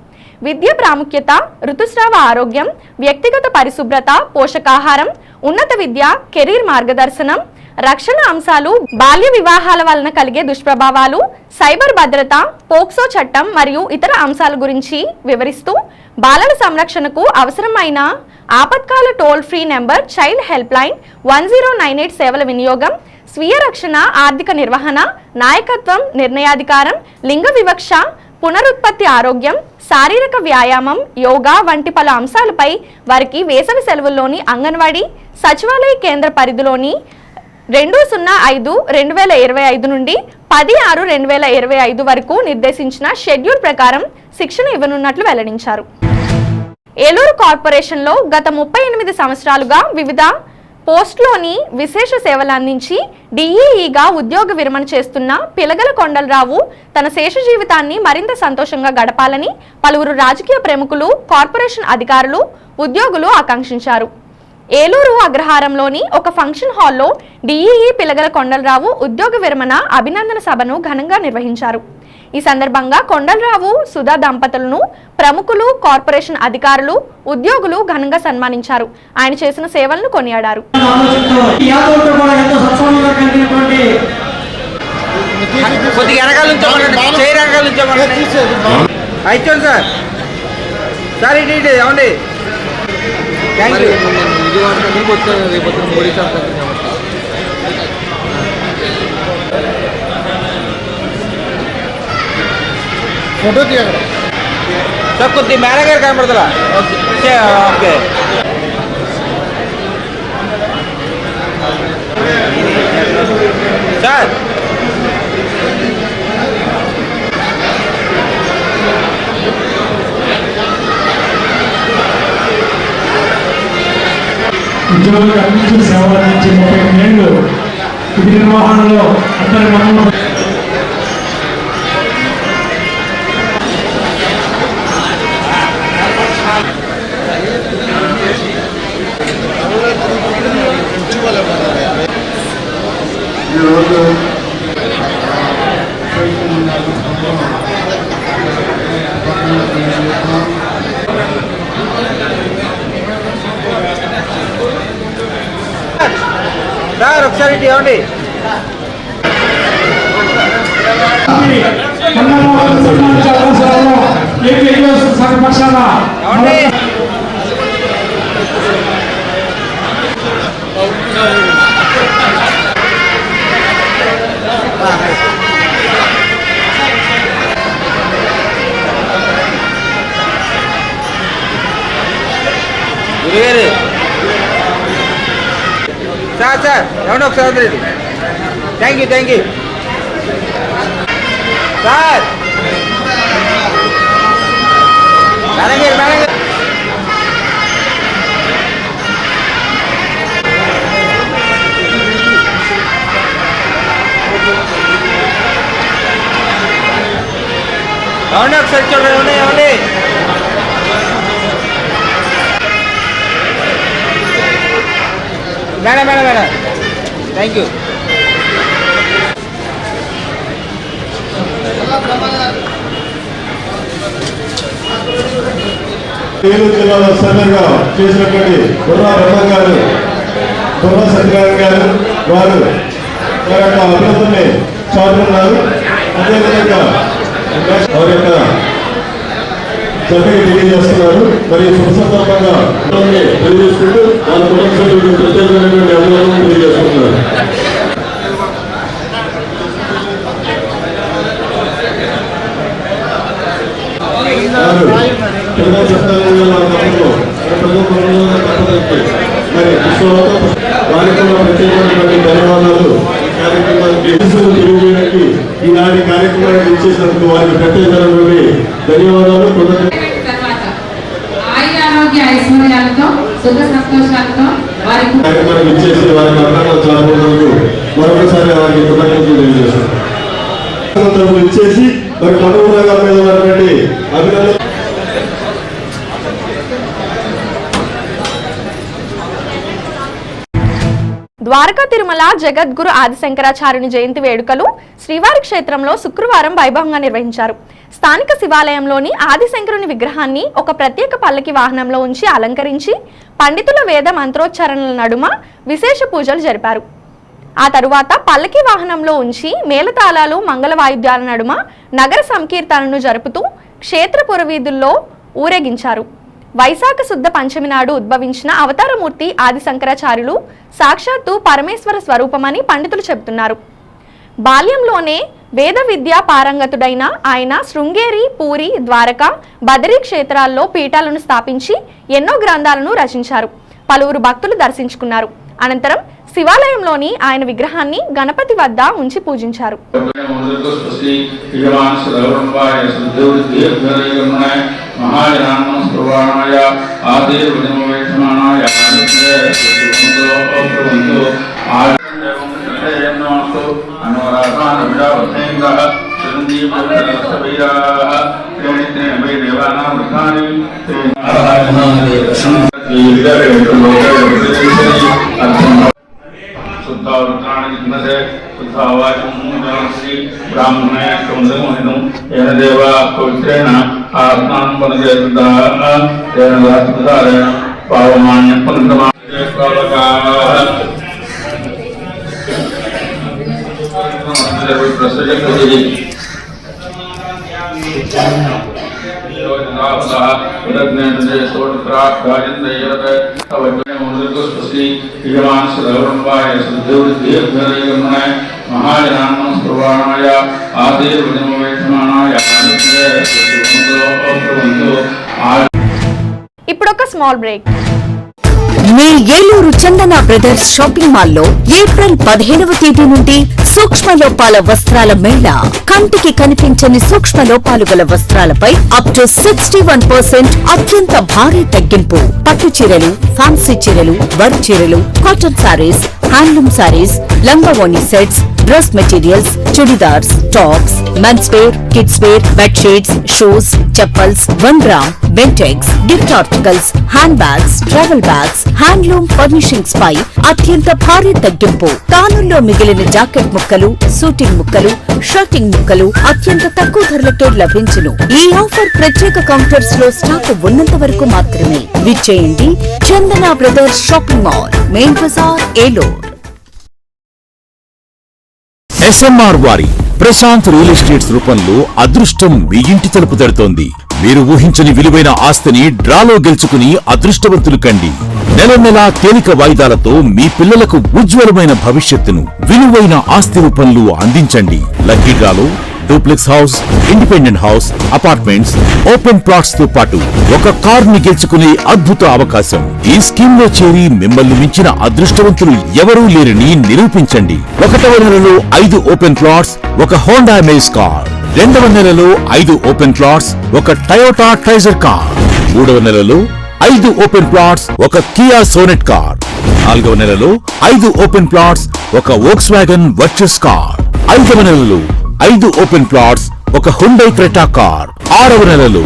విద్య ప్రాముఖ్యత, ఋతుస్రావ ఆరోగ్యం, వ్యక్తిగత పరిశుభ్రత, పోషకాహారం, ఉన్నత విద్య, కెరీర్ మార్గదర్శనం, రక్షణ అంశాలు, బాల్య వివాహాల వలన కలిగే దుష్ప్రభావాలు, సైబర్ భద్రత, పోక్సో చట్టం మరియు ఇతర అంశాల గురించి వివరిస్తూ బాలల సంరక్షణకు అవసరమైన ఆపత్కాల toll free number, child help line 1098 సేవల వినియోగం, స్వీయ రక్షణ, ఆర్థిక నిర్వహణ, నాయకత్వం, నిర్ణయాధికారం, లింగ వివక్ష, పునరుత్పత్తి ఆరోగ్యం, శారీరక వ్యాయామం, యోగా వంటి పలు అంశాలపై వారికి వేసవి సెలవుల్లోని అంగన్వాడీ సచివాలయ కేంద్ర పరిధిలోని 2/05/2025 నుండి 10/6/2025 వరకు నిర్దేశించిన షెడ్యూల్ ప్రకారం శిక్షణ ఇవ్వనున్నట్లు వెల్లడించారు. ఏలూరు కార్పొరేషన్లో గత 38 సంవత్సరాలుగా వివిధ పోస్టులోని విశేష సేవలు అందించి డిఈఈగా ఉద్యోగ విరమణ చేస్తున్న పిలగల కొండలరావు తన శేష జీవితాన్ని మరింత సంతోషంగా గడపాలని పలువురు రాజకీయ ప్రముఖులు, కార్పొరేషన్ అధికారులు, ఉద్యోగులు ఆకాంక్షించారు. ఏలూరు అగ్రహారంలోని ఒక ఫంక్షన్ హాల్లో డిఈఈ పిలగల కొండలరావు ఉద్యోగ విరమణ అభినందన సభను ఘనంగా నిర్వహించారు. ఈ సందర్భంగా కొండలరావు సుధా దంపతులను ప్రముఖులు, కార్పొరేషన్ అధికారులు, ఉద్యోగులు ఘనంగా సన్మానించారు. ఆయన చేసిన సేవలను కొనియాడారు. ఫోటో తీయాలి సార్, కొద్ది మేనేజర్ కనబడతలా. Okay sir. ఉద్యోగులకు అందించిన సేవలు అందించి 30 ఏళ్ళు ఇది నిర్వహణలో అందరి మనలో సార్ ఒకసారి ఇవ్వండి. గురుగారు సార్ సార్ ఏమండి ఒకసారి థ్యాంక్ యూ సార్. మేనేజర్ ఏమండి ఒకసారి చూడండి. ఏమండి మేడం థ్యాంక్ యూ. ఏలూరు జిల్లాలో సర్వేగా చేసినటువంటి బుర్రా బ్రహ్మ గారు, బుర్రా సత్యనారాయణ గారు వారి యొక్క అభివృద్ధిని చాటున్నారు. అదేవిధంగా వారి యొక్క సభ్యులు తెలియజేస్తున్నారు. మరి శుభ సందర్భంగా తెలియజేసుకుంటూ వాళ్ళ కుటుంబ సభ్యులకు ప్రత్యేకమైనటువంటి అభినందనలు తెలియజేస్తున్నారు. మరి వారికి ప్రత్యేకమైనటువంటి ధన్యవాదాలు. కార్యక్రమానికి తెలియజేయడానికి ఈనాటి కార్యక్రమానికి ఇచ్చేసినందుకు వారికి ప్రత్యేకమైనటువంటి ధన్యవాదాలు. ఐశ్వర్యాలతో సుఖ సంతోషాలతో వారికి కార్యక్రమానికి ఇచ్చేసి వారికి అభినందనలు చాటుకున్నందుకు మరొకసారి వారికి కృతజ్ఞతలు తెలియజేస్తున్నారు. ఇచ్చేసి మరి పదవి రంగాల మీద ఉన్నటువంటి అభినందన ద్వారకా తిరుమల జగద్గురు ఆదిశంకరాచార్యుని జయంతి వేడుకలు శ్రీవారి క్షేత్రంలో శుక్రవారం వైభవంగా నిర్వహించారు. స్థానిక శివాలయంలోని ఆదిశంకరుని విగ్రహాన్ని ఒక ప్రత్యేక పల్లకి వాహనంలో ఉంచి అలంకరించి పండితుల వేద మంత్రోచ్చారణల నడుమ విశేష పూజలు జరిపారు. ఆ తరువాత పల్లకి వాహనంలో ఉంచి మేళతాళాలు, మంగళ వాయిద్యాల నడుమ నగర సంకీర్తనను జరుపుతూ క్షేత్ర పురవీధుల్లో ఊరేగించారు. వైశాఖ శుద్ధ పంచమి నాడు ఉద్భవించిన అవతారమూర్తి ఆదిశంకరాచార్యులు సాక్షాత్తు పరమేశ్వర స్వరూపమని పండితులు చెబుతున్నారు. బాల్యంలోనే వేద విద్యా పారంగతుడైన ఆయన శృంగేరి, పూరి, ద్వారక, బదరీ క్షేత్రాల్లో పీఠాలను స్థాపించి ఎన్నో గ్రంథాలను రచించారు. పలువురు భక్తులు దర్శించుకున్నారు. అనంతరం శివాలయంలోని ఆయన విగ్రహాన్ని గణపతి వద్ద ఉంచి పూజించారు. ఈ విద్యార్థులు పవిత్రేణ ఆత్మానం పనిచేస్తుందారేణ పావమాన్యం మహాజనాయ ఆదేశమానాయ ఇప్పుడు ఒక స్మాల్ బ్రేక్. మీ ఏలూరు చందన బ్రదర్స్ షాపింగ్ మాల్ లో ఏప్రిల్ 15వ తేదీ నుండి సూక్ష్మ లోపాల వస్త్రాల మేళా. కంటికి కనిపించని సూక్ష్మ లోపాలు గల వస్త్రాలపై అప్ టు 61% అత్యంత భారీ తగ్గింపు. పట్టు చీరలు, ఫ్యాన్సీ చీరలు, వర్క్ చీరలు, కాటన్ సారీస్, హ్యాండ్లూమ్ సారీస్, లంగావోణి sets, dress materials, churidars, tops, men's wear, kids wear, bedsheets, shoes, chappals, 1 gram, Bentex, gift articles, hand bags, travel bags, handloom furnishings పై అత్యంత భారీ తగ్గింపు. తానుల్లో మిగిలిన జాకెట్ ముక్కలు, సూటింగ్ ముక్కలు, షర్టింగ్ ముక్కలు అత్యంత తక్కువ ధరలకే లభించును. ఈ ఆఫర్ ప్రత్యేక కౌంటర్స్ లో స్టాక్ ఉన్నంత వరకు మాత్రమే. విచ్చేయండి Chandana brothers shopping mall, main Bazar, Eluru. SMR వారి ప్రశాంత్ రియల్ ఎస్టేట్స్ రూపంలో అదృష్టం మీ ఇంటి తలుపు తడుతోంది. మీరు ఊహించని విలువైన ఆస్తిని డ్రాలో గెలుచుకుని అదృష్టవంతులు కండి. నెల నెలా తేలిక వాయిదాలతో మీ పిల్లలకు ఉజ్వలమైన భవిష్యత్తును విలువైన ఆస్తి రూపంలో అందించండి. లక్కీ డ్రాలో duplex house, independent house, apartments, open plots తో పాటు ఒక కార్ ని గెలుచుకునే అద్భుత అవకాశం. ఈ స్కీమ్ లో చేరి మిమ్మల్ని మించిన అదృష్టవంతులు ఎవరూ లేరని నిరూపించండి. 1వ నెలలో 5 ఓపెన్ ప్లాట్స్, ఒక హోండా అమేజ్ కార్. 2వ నెలలో 5 ఓపెన్ ప్లాట్స్, ఒక టయోటా ట్రైజర్ కార్. 3వ నెలలో 5 ఓపెన్ ప్లాట్స్, ఒక కియా సోనెట్ కార్. 4వ నెలలో 5 ఓపెన్ ప్లాట్స్, ఒక వోక్స్ వ్యాగన్ వర్చస్ కార్. 5వ నెలలో 5 ఓపెన్ ప్లాట్స్, ఒక హుండై క్రెటా కార్. 6వ నెలలో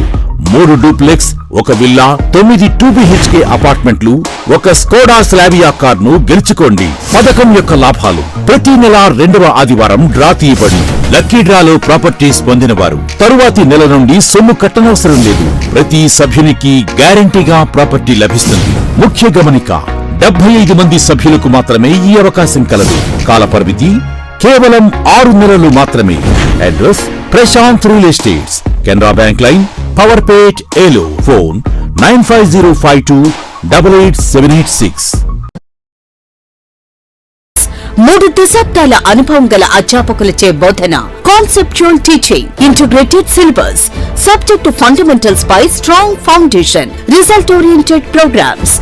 3 డూప్లెక్స్, ఒక విల్లా, 9 2BHK అపార్ట్మెంట్లు, ఒక స్కోడా స్లావియా కార్ ను గెలుచుకోండి. పథకం యొక్క లాభాలు: ప్రతి నెల 2వ ఆదివారం డ్రా తీయబడి లక్కీ డ్రాలో ప్రాపర్టీస్ పొందిన వారు తరువాతి నెల నుండి సొమ్ము కట్టనవసరం లేదు. ప్రతి సభ్యునికి గ్యారంటీగా ప్రాపర్టీ లభిస్తుంది. ముఖ్య గమనిక: 75 మంది సభ్యులకు మాత్రమే ఈ అవకాశం కలదు. కాల పరిమితి కేవలం 6 నెలలు మాత్రమే. Address Prashanth real estates, Canara bank line, Powerpet, Eluru. Phone 9505288786. 3 దశాబ్దాల అనుభవం గల అధ్యాపకులచే బోధన. Conceptual teaching, integrated syllabus, subject fundamentals పై strong foundation, result oriented programs,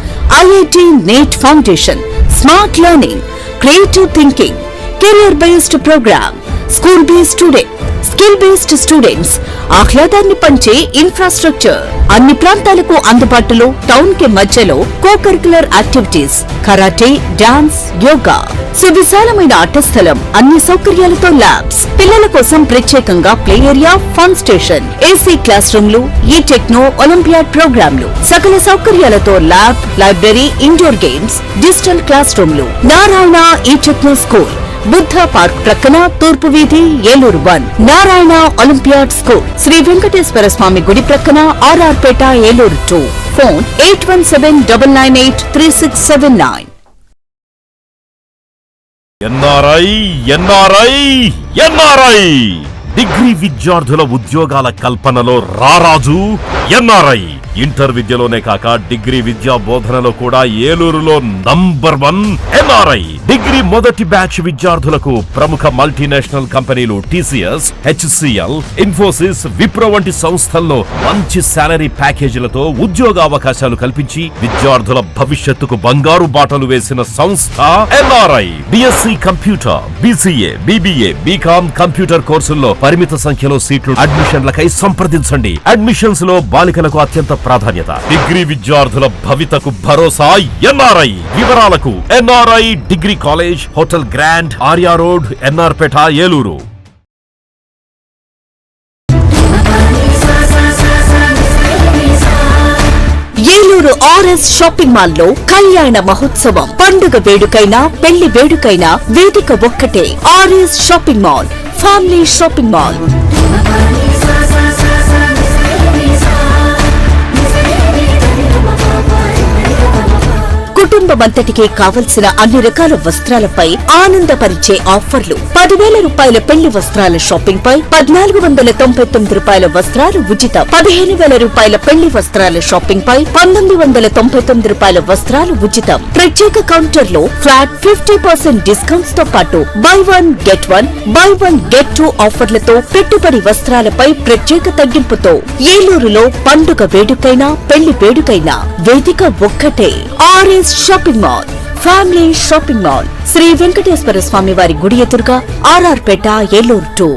IIT NEET foundation, smart learning, creative thinking, career based program, school based student, skill based students, ఆహ్లాదాన్ని పంచే infrastructure, అన్ని ప్రాంతాలకు అందుబాటులో, టౌన్ కి మధ్యలో co-curricular activities, karate, dance, yoga, సువిశాలమైన ఆట స్థలం, అన్ని సౌకర్యాలతో ల్యాబ్స్, పిల్లల కోసం ప్రత్యేకంగా play area, fun station, AC class రూమ్లు, ఈ టెక్నో ఒలింపియాడ్ ప్రోగ్రాంలు, సకల సౌకర్యాలతో lab, library, indoor games, digital class రూమ్లు. నారాయణ ఈ టెక్నో స్కూల్, బుద్ధ పార్క్ ప్రక్కన, తూర్పు వీధి, ఏలూరు 1. నారాయణ ఒలింపియాడ్ స్కూల్, శ్రీ వెంకటేశ్వర స్వామి గుడి ప్రక్కన, RR పేట, ఏలూరు 2. ఫోన్ 8179983679. NRI డిగ్రీ విద్యార్థుల ఉద్యోగాల కల్పనలో రారాజు NRI. ఇంటర్ విద్యలోనే కాక డిగ్రీ విద్యా బోధనలో కూడా ఏలూరులో నంబర్ 1 NRI. డిగ్రీ మొదటి బ్యాచ్ విద్యార్థులకు ప్రముఖ మల్టీనేషనల్ కంపెనీలు TCS, HCL, ఇన్ఫోసిస్, విప్రో వంటి సంస్థల్లో మంచి సాలరీ ప్యాకేజీలతో ఉద్యోగ అవకాశాలు కల్పించి విద్యార్థుల భవిష్యత్తుకు బంగారు బాటలు వేసిన సంస్థ NRI. BSc computer, BCA, BBA, BCom computer కోర్సుల్లో పరిమిత సంఖ్యలో సీట్లు. అడ్మిషన్లకై సంప్రదించండి. అడ్మిషన్స్ లో బాలికలకు అత్యంత ప్రాధాన్యత. డిగ్రీ విద్యార్థుల భవితకు భరోసా NRI. వివరాలకు NRI degree college, hotel grand, Arya road, NR Peta, Eluru. Eluru RS shopping mall లో కళ్యాణ మహోత్సవం. పండుగ వేడుకైనా, పెళ్లి వేడుకైనా వేదిక ఒక్కటే. RS shopping mall, family shopping mall. కుటుంబమంతటికి కావలసిన అన్ని రకాల వస్త్రాలపై ఆనందపరిచే ఆఫర్లు. 10,000 రూపాయల పెళ్లి వస్త్రాల షాపింగ్ పై 1,499 రూపాయల వస్త్రాలు ఉచితం. 15,000 రూపాయల పెళ్లి వస్త్రాల షాపింగ్ పై 1,999 రూపాయల వస్త్రాలు ఉచితం. ప్రత్యేక కౌంటర్ లో ఫ్లాట్ 50% డిస్కౌంట్స్ తో పాటు బై 1 గెట్ 2 ఆఫర్లతో పెట్టుబడి వస్త్రాలపై ప్రత్యేక తగ్గింపుతో ఏలూరులో పండుగ వేడుకైనా పెళ్లి వేడుకైనా వేదిక ఒక్కటే. RS shopping mall, family shopping mall, Shri Venkateswara Swamy వారి గుడి ఎదురుగా, RR Peta, Eluru 2.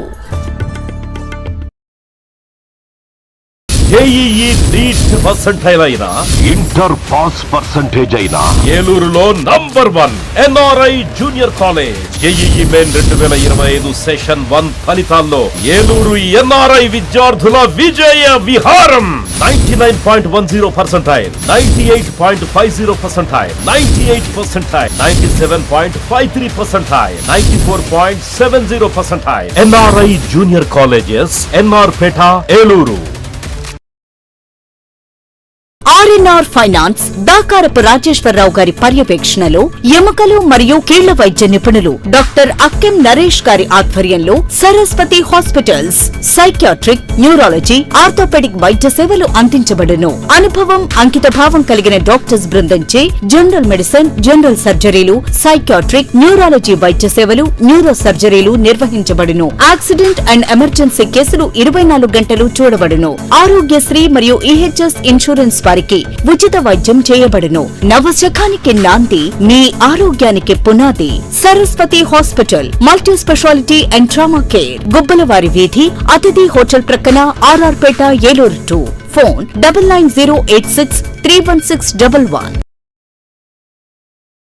JEE NEET percentile అయినా, ఇంటర్ పాస్ పర్సెంటేజ్ అయినా ఏలూరులో number 1 NRI junior college. JEE main 2025 session 1 ఫలితాల్లో ఏలూరు ఎన్ఆర్ఐ విద్యార్థుల విజయ విహారం. 99.10 percentile, 98.50 percentile, 98 percentile, 97.53 percentile, 94.70 percentile. NRI junior colleges, NR Peta, Eluru. RNR finance Dakarapu Rajeswararao గారి పర్యవేక్షణలో ఎముకలు మరియు కీళ్ల వైద్య నిపుణులు డాక్టర్ అక్కెం నరేష్ గారి ఆధ్వర్యంలో Saraswathi hospitals psychiatric, neurology, orthopaedic వైద్య సేవలు అందించబడును. అనుభవం, అంకిత భావం కలిగిన డాక్టర్స్ బృందంచే జనరల్ మెడిసిన్, జనరల్ సర్జరీలు, సైకియాట్రిక్, న్యూరాలజీ వైద్య సేవలు, న్యూరో సర్జరీలు నిర్వహించబడును. యాక్సిడెంట్ అండ్ ఎమర్జెన్సీ కేసులు 24 గంటలు చూడబడును. ఆరోగ్యశ్రీ మరియు ఈహెచ్ఎస్ ఇన్సూరెన్స్ వారికి ఉచిత వైద్యం చేయబడును. నవశకానికి నాంది, మీ ఆరోగ్యానికి పునాది. Saraswati hospital, multi speciality and trauma care, Gubbalavari వీధి, అతిథి హోటల్ ప్రక్కన, RR Peta, Eluru 2. Phone 9908631611.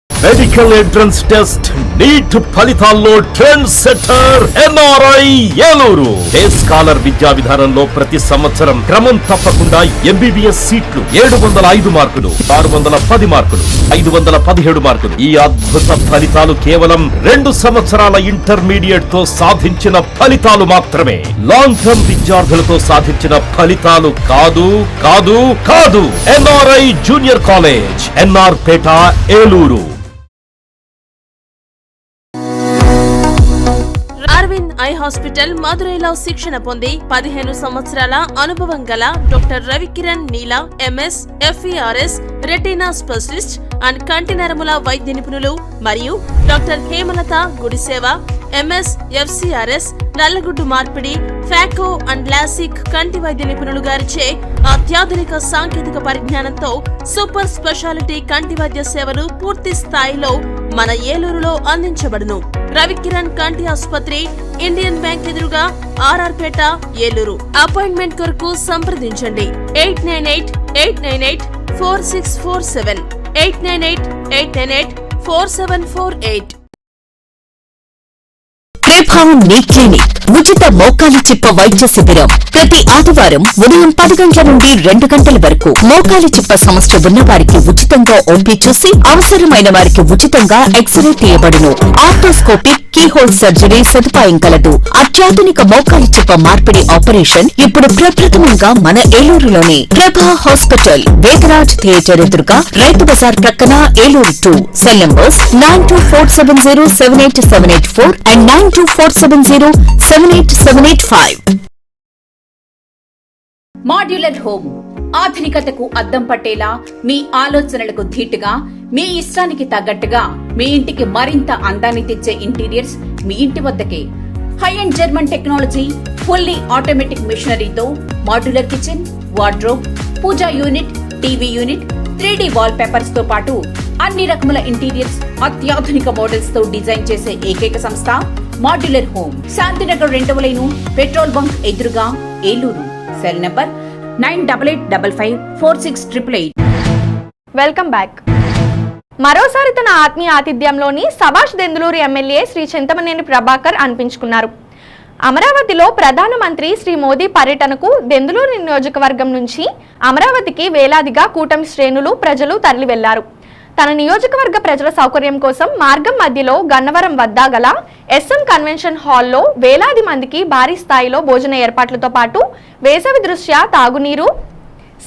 Medical entrance test NEET ఫలితాల్లో trend setter NRI Eluru. Day scholar విద్యా విధానంలో ప్రతి సంవత్సరం క్రమం తప్పకుండా ఎంబీబీఎస్ సీట్లు 705 మార్కులు, 610 మార్కులు, 517 మార్కులు. ఈ అద్భుత ఫలితాలు కేవలం 2 సంవత్సరాల ఇంటర్మీడియట్ తో సాధించిన ఫలితాలు మాత్రమే. లాంగ్ టర్మ్ విద్యార్థులతో సాధించిన ఫలితాలు కాదు కాదు కాదు. NRI junior college, NR Peta, Eluru. Arvind eye hospital మదురైలో శిక్షణ పొంది 15 సంవత్సరాల అనుభవం గల doctor Ravikiran Neela MS, FERS, retina specialist and కంటి నరముల వైద్య నిపుణులు మరియు doctor Hemalatha Gudiseva MS, FCRS, నల్లగుడ్డు మార్పిడి, ఫాకో అండ్ లాసిక్ కంటి వైద్య నిపుణులు గారిచే అత్యాధునిక సాంకేతిక పరిజ్ఞానంతో సూపర్ స్పెషాలిటీ కంటి వైద్య సేవలు పూర్తి స్థాయిలో మన ఏలూరులో అందించబడును. రవికిరణ్ కంటి ఆసుపత్రి, ఇండియన్ బ్యాంక్ ఎదురుగా, ఆర్ఆర్ పేట, ఏలూరు. అపాయింట్మెంట్ కొరకు సంప్రదించండి 898-898-4647, 898-898-4748. ప్రభావం నీ క్లినిక్ ఉచిత మోకాలి చిప్ప వైద్య శిబిరం ప్రతి ఆదివారం ఉదయం 10 గంటల నుండి 2 గంటల వరకు. మోకాలి చిప్ప సమస్య ఉన్న వారికి ఉచితంగా ఓపీ చూసి అవసరమైన వారికి ఉచితంగా ఎక్స్రే తీయబడును. ఆర్థోస్కోపిక్, కీహోల్ సర్జరీ సదుపాయం కలదు. అత్యాధునిక మోకాలి చిప్ప మార్పిడి ఆపరేషన్ ఇప్పుడు ప్రప్రథమంగా మన ఏలూరులోనే. ప్రభా హాస్పిటల్, వేదరాజ్ థియేటర్ ఎదురుగా, రైతు బజార్ ప్రక్కన, Eluru 2. Cell numbers 9247078784 and 9247078785. Modular home ఆధునికతకు అద్దం పట్టేలా, మీ ఆలోచనలకు ధీటుగా, మీ ఇష్టానికి తగ్గట్టుగా మీ ఇంటికి మరింత అందాన్ని తెచ్చే ఇంటీరియర్స్ మీ ఇంటి వద్దకే. High end German technology, fully automatic మిషనరీతో modular kitchen, wardrobe, puja unit, TV unit, 3D wall papers తో పాటు అన్ని రకముల ఇంటీరియర్స్ అత్యాధునిక మోడల్స్ తో డిజైన్ చేసే ఏకైక సంస్థ మాడ్యులర్ హోమ్. శాంతినగర్ 2వ లైను, పెట్రోల్ బంక్ ఎదురుగా, Eluru. Cell number 9855546888. Welcome back. మరోసారి తన ఆత్మీయ ఆతిథ్యంలోని సభాష్ దెందులూరు ఎమ్మెల్యే శ్రీ చింతమనేని ప్రభాకర్ అనిపించుకున్నారు. అమరావతిలో ప్రధానమంత్రి శ్రీ మోదీ పర్యటనకు దెందులూరు నియోజకవర్గం నుంచి అమరావతికి వేలాదిగా కూటమి శ్రేణులు, ప్రజలు తరలి వెళ్లారు. తన నియోజకవర్గ ప్రజల సౌకర్యం కోసం మార్గం మధ్యలో గన్నవరం వద్ద గల SM కన్వెన్షన్ హాల్లో వేలాది మందికి భారీ స్థాయిలో భోజన ఏర్పాట్లతో పాటు వేసవి దృష్ట్యా తాగునీరు,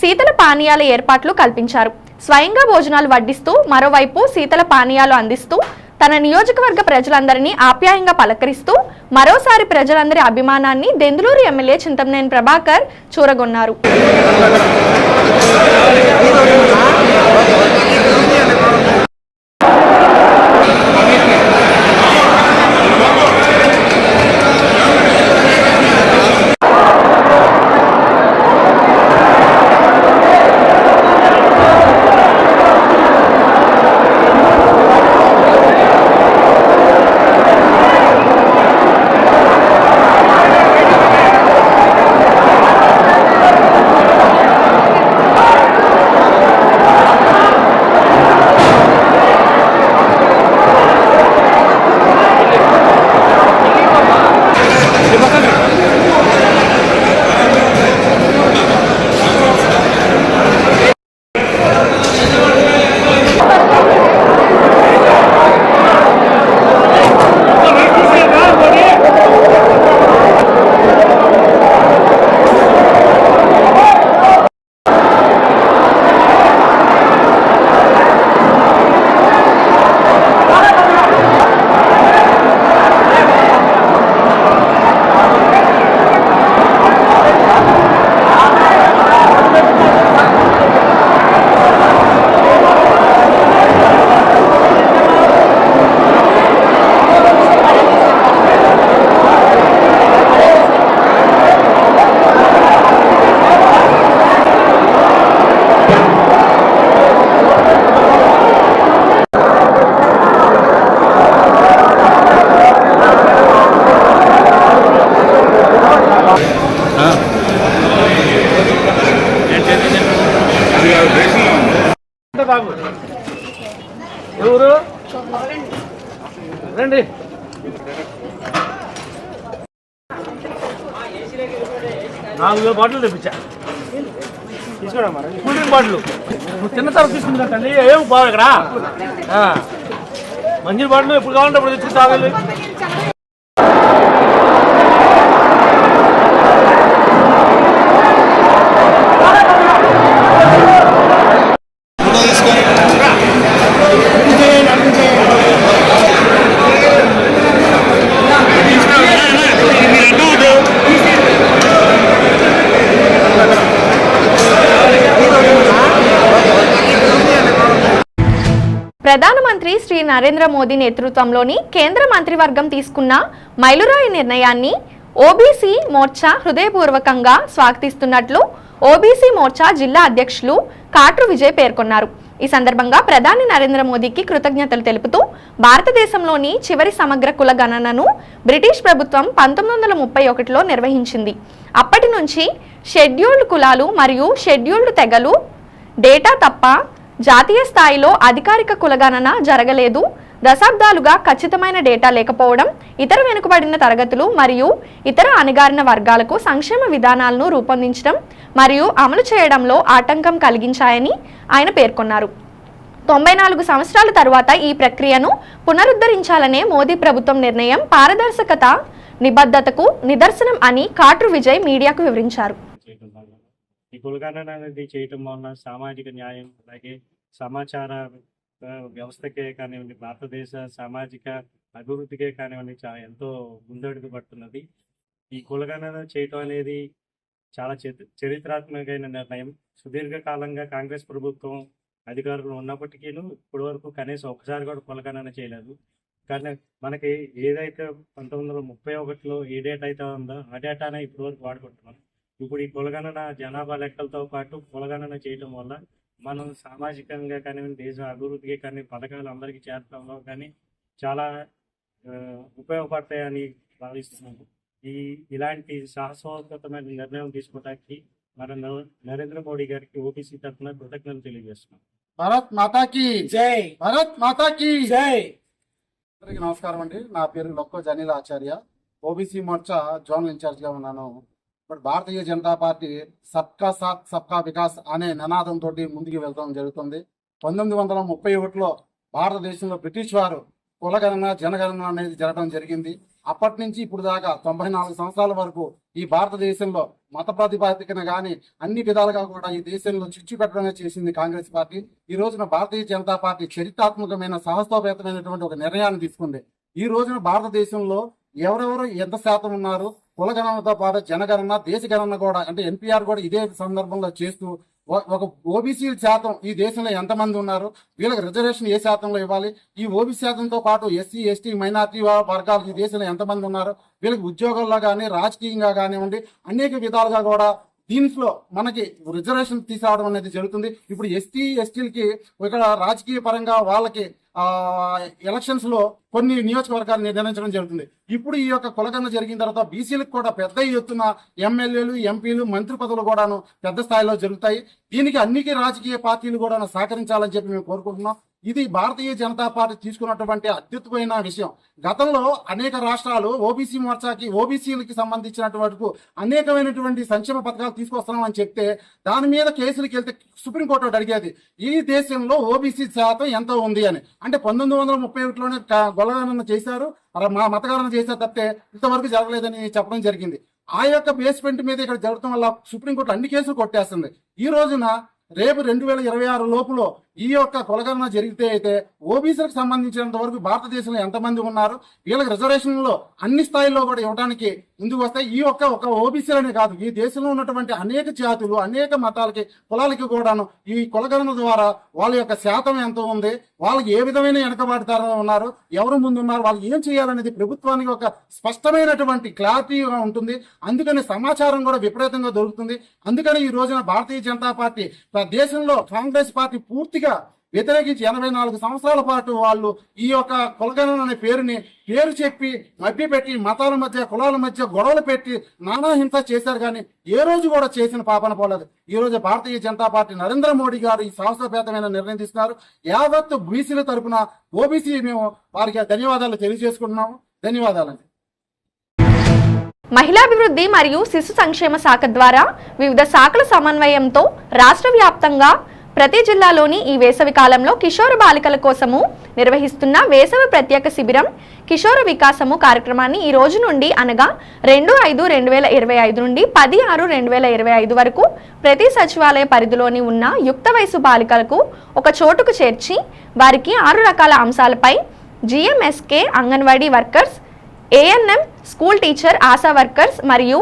శీతల పానీయాల ఏర్పాట్లు కల్పించారు. స్వయంగా భోజనాలు వడ్డిస్తూ మరోవైపు శీతల పానీయాలు అందిస్తూ తన నియోజకవర్గ ప్రజలందరినీ ఆప్యాయంగా పలకరిస్తూ మరోసారి ప్రజలందరి అభిమానాన్ని దెందులూరు ఎమ్మెల్యే చింతమనేని ప్రభాకర్ చూరగొన్నారు. ఎవరు రండి. నాలుగు బాటిల్ తెప్పించా తీసుకోవడం కూల్ డ్రింక్ బాటిల్ నువ్వు తిన్న తర్వాత తీసుకుంటా తల్లి. ఏం బాగా ఇక్కడ మంచి బాటిల్ ఎప్పుడు కావాలంటే అప్పుడు తెచ్చి తాగాలి. ప్రధానమంత్రి శ్రీ నరేంద్ర మోదీ నేతృత్వంలోని కేంద్ర మంత్రివర్గం తీసుకున్న మైలురాయి నిర్ణయాన్ని ఓబీసీ మోర్చా హృదయపూర్వకంగా స్వాగతిస్తున్నట్లు ఓబీసీ మోర్చా జిల్లా అధ్యక్షులు కాట్రు విజయ్ పేర్కొన్నారు. ఈ సందర్భంగా ప్రధాని నరేంద్ర మోదీకి కృతజ్ఞతలు తెలుపుతూ భారతదేశంలోని చివరి సమగ్ర కుల గణనను బ్రిటిష్ ప్రభుత్వం 1931లో నిర్వహించింది. అప్పటి నుంచి షెడ్యూల్డ్ కులాలు మరియు షెడ్యూల్డ్ తెగలు డేటా తప్ప జాతీయ స్థాయిలో అధికారిక కులగణన జరగలేదు. దశాబ్దాలుగా ఖచ్చితమైన డేటా లేకపోవడం ఇతర వెనుకబడిన తరగతులు మరియు ఇతర అణగారిన వర్గాలకు సంక్షేమ విధానాలను రూపొందించడం మరియు అమలు చేయడంలో ఆటంకం కలిగించాయని ఆయన పేర్కొన్నారు. 94 సంవత్సరాల తరువాత ఈ ప్రక్రియను పునరుద్ధరించాలనే మోదీ ప్రభుత్వం నిర్ణయం పారదర్శకత నిబద్ధతకు నిదర్శనం అని కాట్రు విజయ్ మీడియాకు వివరించారు. ఈ కులగణన అనేది చేయటం వలన సామాజిక న్యాయం అలాగే సమాచార వ్యవస్థకే కానివ్వండి, భారతదేశ సామాజిక అభివృద్ధికే కానివ్వండి ఎంతో ముందడుగు పడుతున్నది. ఈ కులగణన చేయటం అనేది చాలా చరిత్రాత్మకమైన నిర్ణయం. సుదీర్ఘకాలంగా కాంగ్రెస్ ప్రభుత్వం అధికారులు ఉన్నప్పటికీ ఇప్పటి వరకు కనీసం ఒకసారి కూడా కులగణన చేయలేదు. కానీ మనకి ఏదైతే 1931లో ఏ డేటా అయితే ఉందో ఆ డేటానే ఇప్పటి వరకు వాడుకుంటున్నాం. ఇప్పుడు ఈ కులగణన జనాభా లెక్కలతో పాటు కులగణన చేయడం వల్ల మనం సామాజికంగా కానివ్వండి, దేశ అభివృద్ధికి కానీ పథకాలు అందరికీ చేర్చడంలో కానీ చాలా ఉపయోగపడతాయని భావిస్తున్నాము. ఇలాంటి సాహసోపేతమైన నిర్ణయం తీసుకోవడానికి మన నరేంద్ర మోడీ గారికి ఓబీసీ తరఫున కృతజ్ఞతలు తెలియజేస్తున్నాం. భారత్ మాతాకి జై, భారత్ మాతాకి జై. అందరికీ నమస్కారం అండి. నా పేరు లొక్కో జనీల ఆచార్య, ఓబీసీ మోర్చా జోనల్ ఇన్ఛార్జ్గా ఉన్నాను. ఇప్పుడు భారతీయ జనతా పార్టీ సబ్కా సాత్ సబ్కా వికాస్ అనే నినాదంతో ముందుకు వెళ్తాం జరుగుతుంది. 1931లో భారతదేశంలో బ్రిటిష్ వారు కులగణన జనగణన అనేది జరగడం జరిగింది. అప్పటి నుంచి ఇప్పుడు దాకా 94 సంవత్సరాల వరకు ఈ భారతదేశంలో మత ప్రాతిపదికన కానీ అన్ని విధాలుగా కూడా ఈ దేశంలో చిచ్చు పెట్టడమే చేసింది కాంగ్రెస్ పార్టీ. ఈ రోజున భారతీయ జనతా పార్టీ చరిత్రాత్మకమైన సాహసోపేతమైనటువంటి ఒక నిర్ణయాన్ని తీసుకుంది. ఈ రోజున భారతదేశంలో ఎవరెవరు ఎంత శాతం ఉన్నారు, కులగణనతో పాటు జనగణన, దేశ గణన కూడా, అంటే ఎన్పిఆర్ కూడా ఇదే సందర్భంలో చేస్తూ ఒక ఓబీసీ శాతం ఈ దేశంలో ఎంతమంది ఉన్నారు, వీళ్ళకి రిజర్వేషన్ ఏ శాతంలో ఇవ్వాలి, ఈ ఓబీసీ శాతంతో పాటు ఎస్సీ ఎస్టీ మైనార్టీ వర్గాలు ఈ దేశంలో ఎంతమంది ఉన్నారు, వీళ్ళకి ఉద్యోగాల్లో కానీ రాజకీయంగా కానివ్వండి అనేక విధాలుగా కూడా దీంట్లో మనకి రిజర్వేషన్ తీసుకురావడం అనేది జరుగుతుంది. ఇప్పుడు ఎస్టీ ఎస్టీలకి ఇక్కడ రాజకీయ పరంగా వాళ్ళకి ఎలక్షన్స్ లో కొన్ని నియోజకవర్గాలు నిర్ణయించడం జరుగుతుంది. ఇప్పుడు ఈ యొక్క కులగణన జరిగిన తర్వాత బీసీలకు కూడా పెద్ద ఎత్తున ఎమ్మెల్యేలు, ఎంపీలు, మంత్రి పదవులు కూడాను పెద్ద స్థాయిలో జరుగుతాయి. దీనికి అన్ని రాజకీయ పార్టీలు కూడా సహకరించాలని చెప్పి మేము కోరుకుంటున్నాం. ఇది భారతీయ జనతా పార్టీ తీసుకున్నటువంటి అత్యుత్తమైన విషయం. గతంలో అనేక రాష్ట్రాలు ఓబీసీ మోర్చాకి, ఓబీసీలకి సంబంధించినటువంటి అనేకమైనటువంటి సంక్షేమ పథకాలు తీసుకొస్తున్నామని చెప్తే దాని మీద కేసులకు వెళ్తే సుప్రీంకోర్టు అడిగేది ఈ దేశంలో ఓబీసీ శాతం ఎంత ఉంది అని. అంటే 1931లోనే గొల్లగణన చేశారు, మా మతగణన చేశారు తప్పితే ఇంతవరకు జరగలేదని చెప్పడం జరిగింది. ఆ యొక్క బేస్మెంట్ మీద ఇక్కడ జరగడం వల్ల సుప్రీంకోర్టు అన్ని కేసులు కొట్టేస్తుంది. ఈ రోజున రేపు 2026 లోపులో ఈ యొక్క కులగణన జరిగితే అయితే ఓబీసీలకు సంబంధించినంత వరకు భారతదేశంలో ఎంతమంది ఉన్నారు, వీళ్ళకి రిజర్వేషన్లో అన్ని స్థాయిల్లో కూడా ఇవ్వడానికి ముందుకు వస్తాయి. ఈ ఒక ఓబీసీలనే కాదు, ఈ దేశంలో ఉన్నటువంటి అనేక జాతులు, అనేక మతాలకి, కులాలకి కూడాను ఈ కులగణన ద్వారా వాళ్ళ యొక్క శాతం ఎంత ఉంది, వాళ్ళకి ఏ విధమైన వెనకబాటుతారో ఉన్నారు, ఎవరు ముందు ఉన్నారు, వాళ్ళు ఏం చేయాలనేది ప్రభుత్వానికి ఒక స్పష్టమైనటువంటి క్లారిటీగా ఉంటుంది. అందుకని సమాచారం కూడా విపరీతంగా దొరుకుతుంది. అందుకని ఈ రోజున భారతీయ జనతా పార్టీ దేశంలో కాంగ్రెస్ పార్టీ పూర్తిగా వ్యతిరేకించి 84 సంవత్సరాల పాటు వాళ్ళు ఈ యొక్క కులగణన అనే పేరు చెప్పి మభ్యపెట్టి మతాల మధ్య, కులాల మధ్య గొడవలు పెట్టి నానా హింస చేశారు. కానీ ఏ రోజు కూడా చేసిన పాపన పోలేదు. ఈ రోజు భారతీయ జనతా పార్టీ నరేంద్ర మోడీ గారు ఈ సాహసోపేతమైన నిర్ణయం తీసుకున్నారు. యావత్ బీసీల తరఫున ఓబీసీ మేము వారికి ధన్యవాదాలు తెలియజేసుకుంటున్నాము. ధన్యవాదాలండి. మహిళాభివృద్ధి మరియు శిశు సంక్షేమ శాఖ ద్వారా వివిధ శాఖల సమన్వయంతో రాష్ట్ర వ్యాప్తంగా ప్రతి జిల్లాలోని ఈ వేసవి కాలంలో కిషోర బాలికల కోసము నిర్వహిస్తున్న వేసవి ప్రత్యేక శిబిరం కిషోర వికాసము కార్యక్రమాన్ని ఈ రోజు నుండి అనగా 2/5/2025 నుండి 10/6/2025 వరకు ప్రతి సచివాలయ పరిధిలోని ఉన్న యుక్త వయసు బాలికలకు ఒక చోటుకు చేర్చి వారికి 6 రకాల అంశాలపై GMSK anganwadi workers, ANM school teacher, ASHA workers మరియు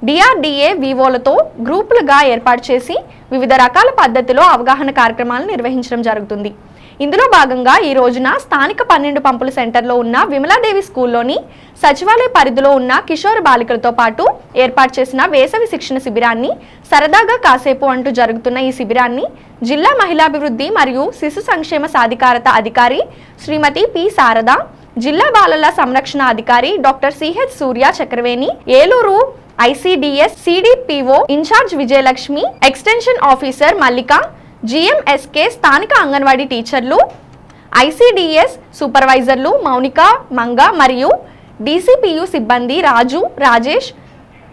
డిఆర్డిఏ వివోలతో గ్రూపులుగా ఏర్పాటు చేసి వివిధ రకాల పద్ధతిలో అవగాహన కార్యక్రమాలు నిర్వహించడం జరుగుతుంది. ఇందులో భాగంగా ఈ రోజున స్థానిక 12 పంపుల సెంటర్లో ఉన్న విమలాదేవి స్కూల్లోని సచివాలయ పరిధిలో ఉన్న కిషోర బాలికలతో పాటు ఏర్పాటు చేసిన వేసవి శిక్షణ శిబిరాన్ని సరదాగా కాసేపు అంటూ జరుగుతున్న ఈ శిబిరాన్ని జిల్లా మహిళాభివృద్ధి మరియు శిశు సంక్షేమ సాధికారత అధికారి శ్రీమతి పి శారద, జిల్లా బాలల సంరక్షణ అధికారి doctor CH Surya Chakraveni, Eluru ICDS CDPO incharge Vijayalakshmi, extension officer Mallika, GMSK స్థానిక అంగన్వాడీ టీచర్లు, ఐసిడిఎస్ సూపర్వైజర్లు మౌనిక, మంగ మరియు డిసిపియు సిబ్బంది రాజు, రాజేష్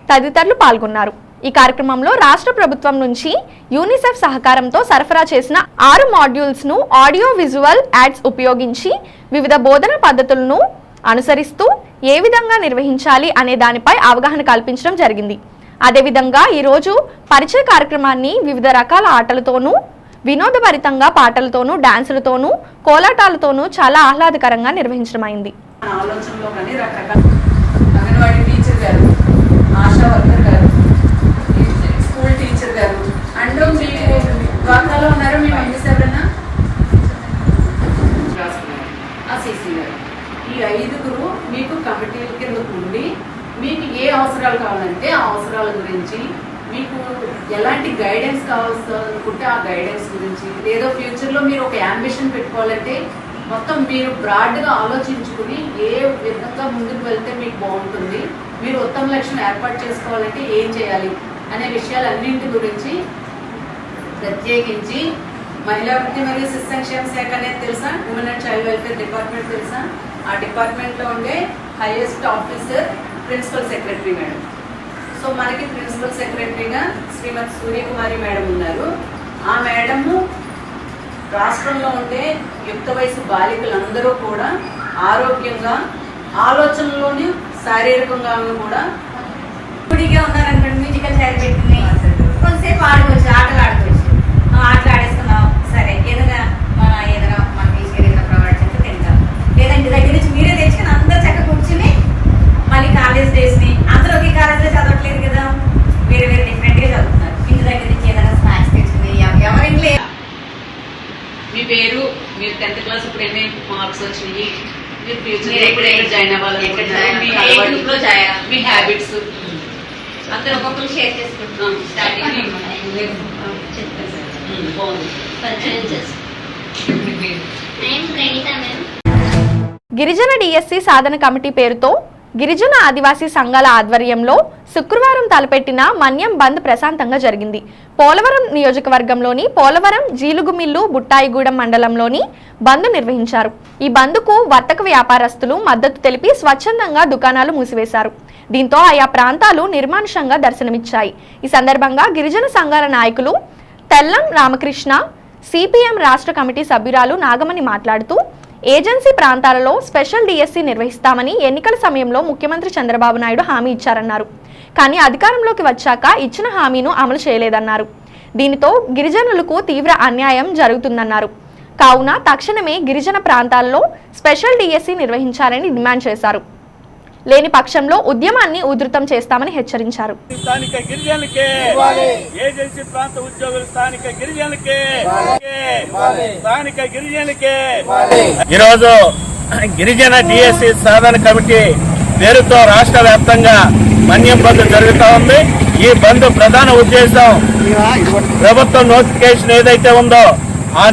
తదితరులు పాల్గొన్నారు. ఈ కార్యక్రమంలో రాష్ట్ర ప్రభుత్వం నుంచి యూనిసెఫ్ సహకారంతో సరఫరా చేసిన 6 మాడ్యూల్స్ ను ఆడియో విజువల్ యాడ్స్ ఉపయోగించి వివిధ బోధన పద్ధతులను అనుసరిస్తూ ఏ విధంగా నిర్వహించాలి అనే దానిపై అవగాహన కల్పించడం జరిగింది. అదేవిధంగా ఈరోజు పరిచయ కార్యక్రమాన్ని వివిధ రకాల ఆటలతోనూ, వినోదభరితంగా పాటలతోనూ, డాన్సులతోనూ, కోలాటాలతోనూ చాలా ఆహ్లాదకరంగా నిర్వహించడం అయింది. ఈ 5గురు మీకు కమిటీల కింద ఉండి మీకు ఏ అవసరాలు కావాలంటే ఆ అవసరాల గురించి, మీకు ఎలాంటి గైడెన్స్ కావాలనుకుంటే ఆ గైడెన్స్ గురించి, లేదా ఫ్యూచర్లో మీరు ఒక యాంబిషన్ పెట్టుకోవాలంటే మొత్తం మీరు బ్రాడ్గా ఆలోచించుకుని ఏ విధంగా ముందుకు వెళ్తే మీకు బాగుంటుంది, మీరు ఉత్తమ లక్ష్యం ఏర్పాటు చేసుకోవాలంటే ఏం చేయాలి అనే విషయాలన్నింటి గురించి ప్రత్యేకించి మహిళా వృత్తి మరియు శిశు సంక్షేమ శాఖ అనేది తెలుసా, women and child welfare department తెలుసా, ఆ డిపార్ట్మెంట్లో ఉండే highest officer principal secretary madam. So మనకి ప్రిన్సిపల్ సెక్రటరీగా శ్రీమతి సూర్యకుమారి మేడం ఉన్నారు. ఆ మేడము రాష్ట్రంలో ఉండే యుక్త వయసు బాలికలందరూ కూడా ఆరోగ్యంగా, ఆలోచనలోని శారీరకంగా కూడా గుడిగా ఉన్నారనుకోండి, మ్యూజికల్ చైర్ పెట్టుకుని కొంతసేపు ఆడుకోవచ్చు, ఆటలు ఆడుకోవచ్చు. ఆటలు ఆడేసుకున్నాం సరే, ఏదైనా మనకి ఏదైనా ప్రొవైడ్ చేస్తే తింటాం. లేదా ఇంటి దగ్గర నుంచి మీరే తెచ్చుకుని అందరూ చక్కగా కూర్చుని మళ్ళీ కాలేజ్ డేస్ని అందరూ ఒకే కాలేజ్లో చదవట్లేదు కదా, వేరే వేరే డిఫరెంట్గా చదువుతున్నారు. ఇంటి దగ్గర నుంచి ఏదైనా స్నాక్స్ తెచ్చుకుని ఎవరింట్లో మీ పేరు, మీరు 10th క్లాస్ ఇప్పుడు ఎన్ని మార్క్స్ వచ్చినాయి, మీరు ఫ్యూచర్ ఎక్కడ జాయిన్ అవ్వాలి, మీ హ్యాబిట్స్ అందరూ ఒక్కొక్కరు షేర్ చేసుకుంటున్నాం. గిరిజన డిఎస్సి సాధన కమిటీ పేరుతో గిరిజన ఆదివాసీ సంఘాల ఆధ్వర్యంలో శుక్రవారం తలపెట్టిన మన్యం బంద్ ప్రశాంతంగా జరిగింది. పోలవరం నియోజకవర్గంలోని పోలవరం, జీలుగుమిల్లు, బుట్టాయిగూడెం మండలంలోని బంద్ నిర్వహించారు. ఈ బంద్కు వర్తక వ్యాపారస్తులు మద్దతు తెలిపి స్వచ్ఛందంగా దుకాణాలు మూసివేశారు. దీంతో ఆయా ప్రాంతాలు నిర్మానుషంగా దర్శనమిచ్చాయి. ఈ సందర్భంగా గిరిజన సంఘాల నాయకులు తెల్లం రామకృష్ణ, సిపిఎం రాష్ట్ర కమిటీ సభ్యురాలు నాగమణి మాట్లాడుతూ ఏజెన్సీ ప్రాంతాలలో స్పెషల్ డిఎస్సి నిర్వహిస్తామని ఎన్నికల సమయంలో ముఖ్యమంత్రి చంద్రబాబు నాయుడు హామీ ఇచ్చారన్నారు. కానీ అధికారంలోకి వచ్చాక ఇచ్చిన హామీను అమలు చేయలేదన్నారు. దీనితో గిరిజనులకు తీవ్ర అన్యాయం జరుగుతుందన్నారు. కావున తక్షణమే గిరిజన ప్రాంతాల్లో స్పెషల్ డిఎస్సి నిర్వహించాలని డిమాండ్ చేశారు. లేని పక్షంలో ఉద్యమాన్ని ఉధృతం చేస్తామని హెచ్చరించారు. స్థానిక గిరిజనులకే, ఏజెన్సీ ప్రాంత ఉద్యోగులు స్థానిక గిరిజనులకే, స్థానిక గిరిజనులకే. ఈరోజు గిరిజన డిఎస్సి సాధన కమిటీ పేరుతో రాష్ట్ర వ్యాప్తంగా మన్యం బంద్ జరుగుతూ ఉంది. ఈ బంద్ ప్రధాన ఉద్దేశం ప్రభుత్వం నోటిఫికేషన్ ఏదైతే ఉందో ఆ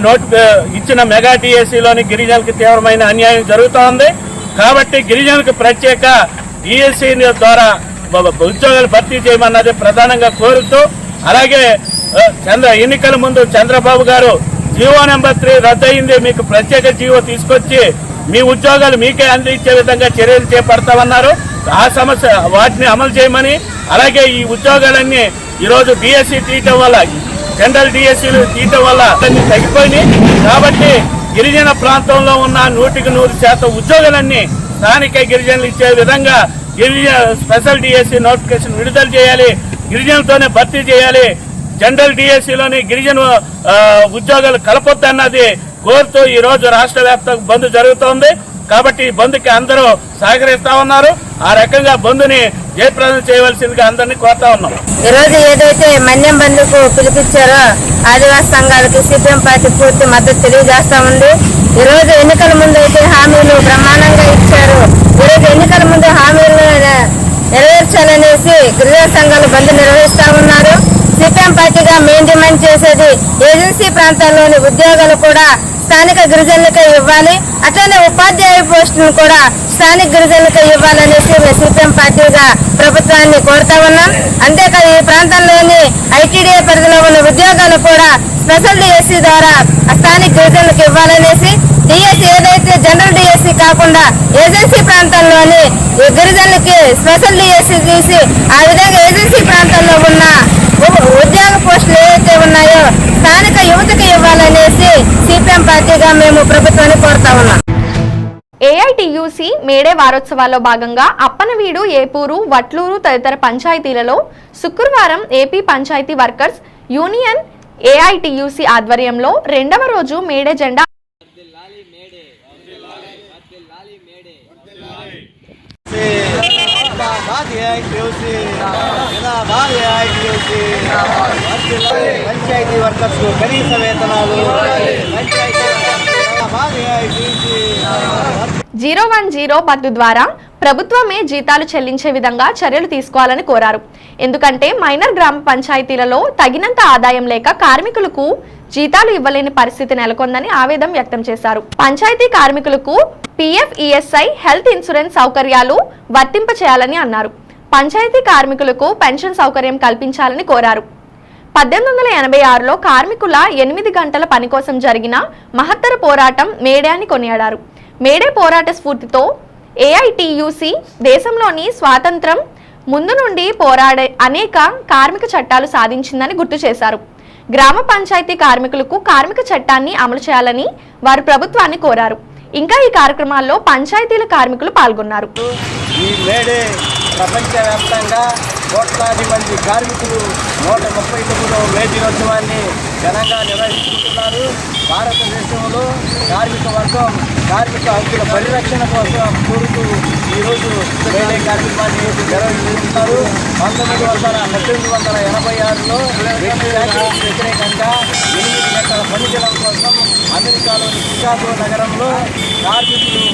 ఇచ్చిన మెగా డిఎస్సిలోని గిరిజనులకు తీవ్రమైన అన్యాయం జరుగుతూ ఉంది. కాబట్టి గిరిజనులకు ప్రత్యేక డిఎస్సి ద్వారా ఉద్యోగాలు భర్తీ చేయమన్నది ప్రధానంగా కోరుతూ, అలాగే ఎన్నికల ముందు చంద్రబాబు గారు జీవో నెంబర్ 3 రద్దయింది, మీకు ప్రత్యేక జీవో తీసుకొచ్చి మీ ఉద్యోగాలు మీకే అందించే విధంగా చర్యలు చేపడతామన్నారు. ఆ సమస్య వాటిని అమలు చేయమని, అలాగే ఈ ఉద్యోగాలన్నీ ఈరోజు డిఎస్సి తీయటం వల్ల, జనరల్ డిఎస్సీలు తీయటం వల్ల అన్ని తగ్గిపోయినాయి. కాబట్టి గిరిజన ప్రాంతంలో ఉన్న 100% ఉద్యోగాలన్నీ స్థానిక గిరిజనులు ఇచ్చే విధంగా గిరిజన స్పెషల్ డిఎస్సి నోటిఫికేషన్ విడుదల చేయాలి, గిరిజనులతోనే భర్తీ చేయాలి, జనరల్ డిఎస్సిలోని గిరిజన ఉద్యోగాలు కలపొద్దన్నది కోరుతూ ఈ రోజు రాష్ట్ర వ్యాప్తంగా బంద్ జరుగుతోంది. కాబట్టి ఈ బంద్కి అందరూ సహకరిస్తా ఉన్నారు. ఆ రకంగా బంద్ని జయప్రదం చేయవలసిందిగా అందరినీ కోరుతా ఉన్నాం. ఈ రోజు ఏదైతే మన్యం బంద్కు పిలిపించారో ఆదివాసీ సంఘాలకి సిపిఎం పార్టీ పూర్తి మద్దతు తెలియజేస్తా ఉంది. ఈ రోజు ఎన్నికల ముందు అయితే హామీలు బ్రహ్మాండంగా ఇచ్చారు. ఈ రోజు ఎన్నికల ముందు హామీలు నెరవేర్చాలనేసి గిరిజన సంఘాలు బంద్ నిర్వహిస్తా ఉన్నారు. సిపిఎం పార్టీగా మెయిన్ డిమాండ్ చేసేది ఏజెన్సీ ప్రాంతాల్లోని ఉద్యోగాలు కూడా స్థానిక గిరిజనులకే ఇవ్వాలి, అట్లనే ఉపాధ్యాయ పోస్టులను కూడా స్థానిక గిరిజనులకే ఇవ్వాలనేసి సిపిఎం పార్టీగా ప్రభుత్వాన్ని కోరుతా ఉన్నాం. అంతేకాదు ఈ ప్రాంతంలోని ఐటీడీఏ పరిధిలో ఉన్న ఉద్యోగాలు కూడా స్పెషల్ డిఎస్సి ద్వారా స్థానిక గిరిజనులకు ఇవ్వాలనేసి, డిఎస్సి ఏదైతే జనరల్ డిఎస్సి కాకుండా ఏజెన్సీ ప్రాంతాల్లోని గిరిజనులకి స్పెషల్ డిఎస్సి తీసి ఆ విధంగా ఏజెన్సీ ప్రాంతాల్లో ఉన్న ఉద్యోగ పోస్టులు ఏవైతే ఉన్నాయో స్థానిక యువతకు ఇవ్వాలనేసి సిపిఎం పార్టీగా మేము ప్రభుత్వాన్ని కోరుతా ఉన్నాం. ఏఐటియుసి మేడే వారోత్సవాల్లో భాగంగా అప్పనవీడు, ఏపూరు, వట్లూరు తదితర పంచాయతీలలో శుక్రవారం AP panchayat workers union AITUC ఆధ్వర్యంలో 2వ రోజు మేడే జెండా పంచాయతీ వర్కర్స్ కనీస వేతనాలు 010 పద్దు ద్వారా ప్రభుత్వమే జీతాలు చెల్లించే విధంగా చర్యలు తీసుకోవాలని కోరారు. ఎందుకంటే మైనర్ గ్రామ పంచాయతీలలో తగినంత ఆదాయం లేక కార్మికులకు జీతాలు ఇవ్వలేని పరిస్థితి నెలకొందని ఆవేదన వ్యక్తం చేశారు. పంచాయతీ కార్మికులకు పిఎఫ్, ఈఎస్ఐ, హెల్త్ ఇన్సూరెన్స్ సౌకర్యాలు వర్తింప చేయాలని అన్నారు. పంచాయతీ కార్మికులకు పెన్షన్ సౌకర్యం కల్పించాలని కోరారు. 1886లో కార్మికుల 8 గంటల పని కోసం జరిగిన మహత్తర పోరాటం మేడే అని కొనియాడారు. మేడే పోరాట స్ఫూర్తితో ఏఐటియుసి దేశంలోని స్వాతంత్రం ముందు నుండి పోరాడే అనేక కార్మిక చట్టాలు సాధించిందని గుర్తు చేశారు. గ్రామ పంచాయతీ కార్మికులకు కార్మిక చట్టాన్ని అమలు చేయాలని వారు ప్రభుత్వాన్ని కోరారు. ఇంకా ఈ కార్యక్రమాల్లో పంచాయతీల కార్మికులు పాల్గొన్నారు. ఈ మేడే ప్రపంచవ్యాప్తంగా కోట్లాది మంది కార్మికులు 139వ మే దినోత్సవాన్ని ఘనంగా నిర్వహించుకుంటున్నారు. భారతదేశంలో కార్మిక వర్గం కార్మిక హక్కుల పరిరక్షణ కోసం కోరుతూ ఈరోజు మేడే కార్యక్రమాన్ని నిర్వహిస్తున్నారు. 1986లో వ్యతిరేకంగా 8 గంటల పనిదినం కోసం అమెరికాలోని చికాగో నగరంలో కార్మికులు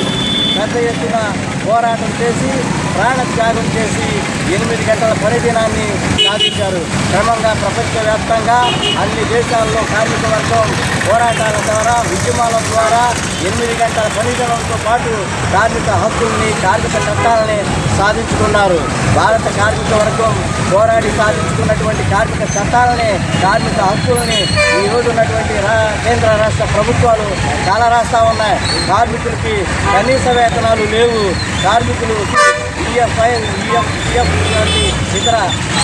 పెద్ద ఎత్తున పోరాటం చేసి ప్రాణత్యాగం చేసి 8 గంటల పనిదినాన్ని సాధించారు. క్రమంగా ప్రపంచవ్యాప్తంగా అన్ని దేశాల్లో కార్మిక వర్గం పోరాటాల ద్వారా ఉద్యమాల ద్వారా 8 గంటల పనిదినంతో పాటు కార్మిక హక్కుల్ని కార్మిక చట్టాలని సాధించుకున్నారు. భారత కార్మిక వర్గం పోరాడి సాధించుకున్నటువంటి కార్మిక చట్టాలని కార్మిక హక్కులని ఈ రోజు ఉన్నటువంటి కేంద్ర రాష్ట్ర ప్రభుత్వాలు చాలా రాస్తా ఉన్నాయి. కార్మికులకి కనీస వేతనాలు లేవు. కార్మికులు ఈఎఫ్ఐ ఈఎఫ్ లాంటి ఇతర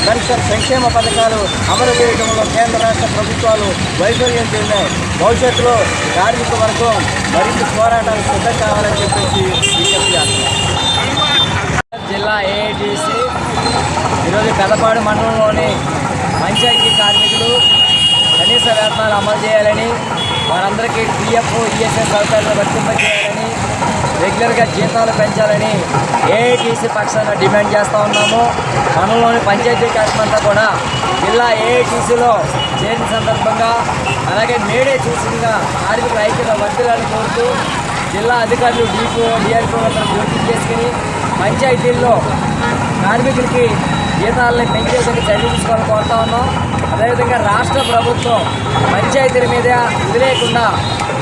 పెన్షన్ సంక్షేమ పథకాలు అమలు చేయడంలో కేంద్ర రాష్ట్ర ప్రభుత్వాలు వైఫల్యం చెందాయి. భవిష్యత్తులో కార్మిక వర్గం మరింత పోరాటాలు సిద్ధం కావాలని చెప్పేసి విజ్ఞప్తి చేస్తున్నారు. జిల్లా ఏఐటీసీ ఈరోజు పెదపాడు మండలంలోని పంచాయతీ కార్మికులు కనీస వేతనాలు అమలు చేయాలని, వారందరికీ పిఎఫ్ ఈఎస్ఐ సౌకర్యాలు వర్తింపజేయాలని, రెగ్యులర్గా జీతాలు పెంచాలని ఏఐటీసీ పక్షాన డిమాండ్ చేస్తూ ఉన్నాము. మండలంలోని పంచాయతీ కార్మికులంతా కూడా జిల్లా ఏఐటీసీలో చేరిన సందర్భంగా అలాగే మేడే చూసిందిగా కార్మికుల ఐక్యత వర్ధిల్లాలని కోరుతూ జిల్లా అధికారులు డిఆర్పో పూర్తి చేసుకుని పంచాయతీల్లో కార్మికులకి జీతాలని పెంచేందుకు చర్యలు తీసుకోవాలని కోరుతా ఉన్నాం. అదేవిధంగా రాష్ట్ర ప్రభుత్వం పంచాయతీల మీద వదిలేయకుండా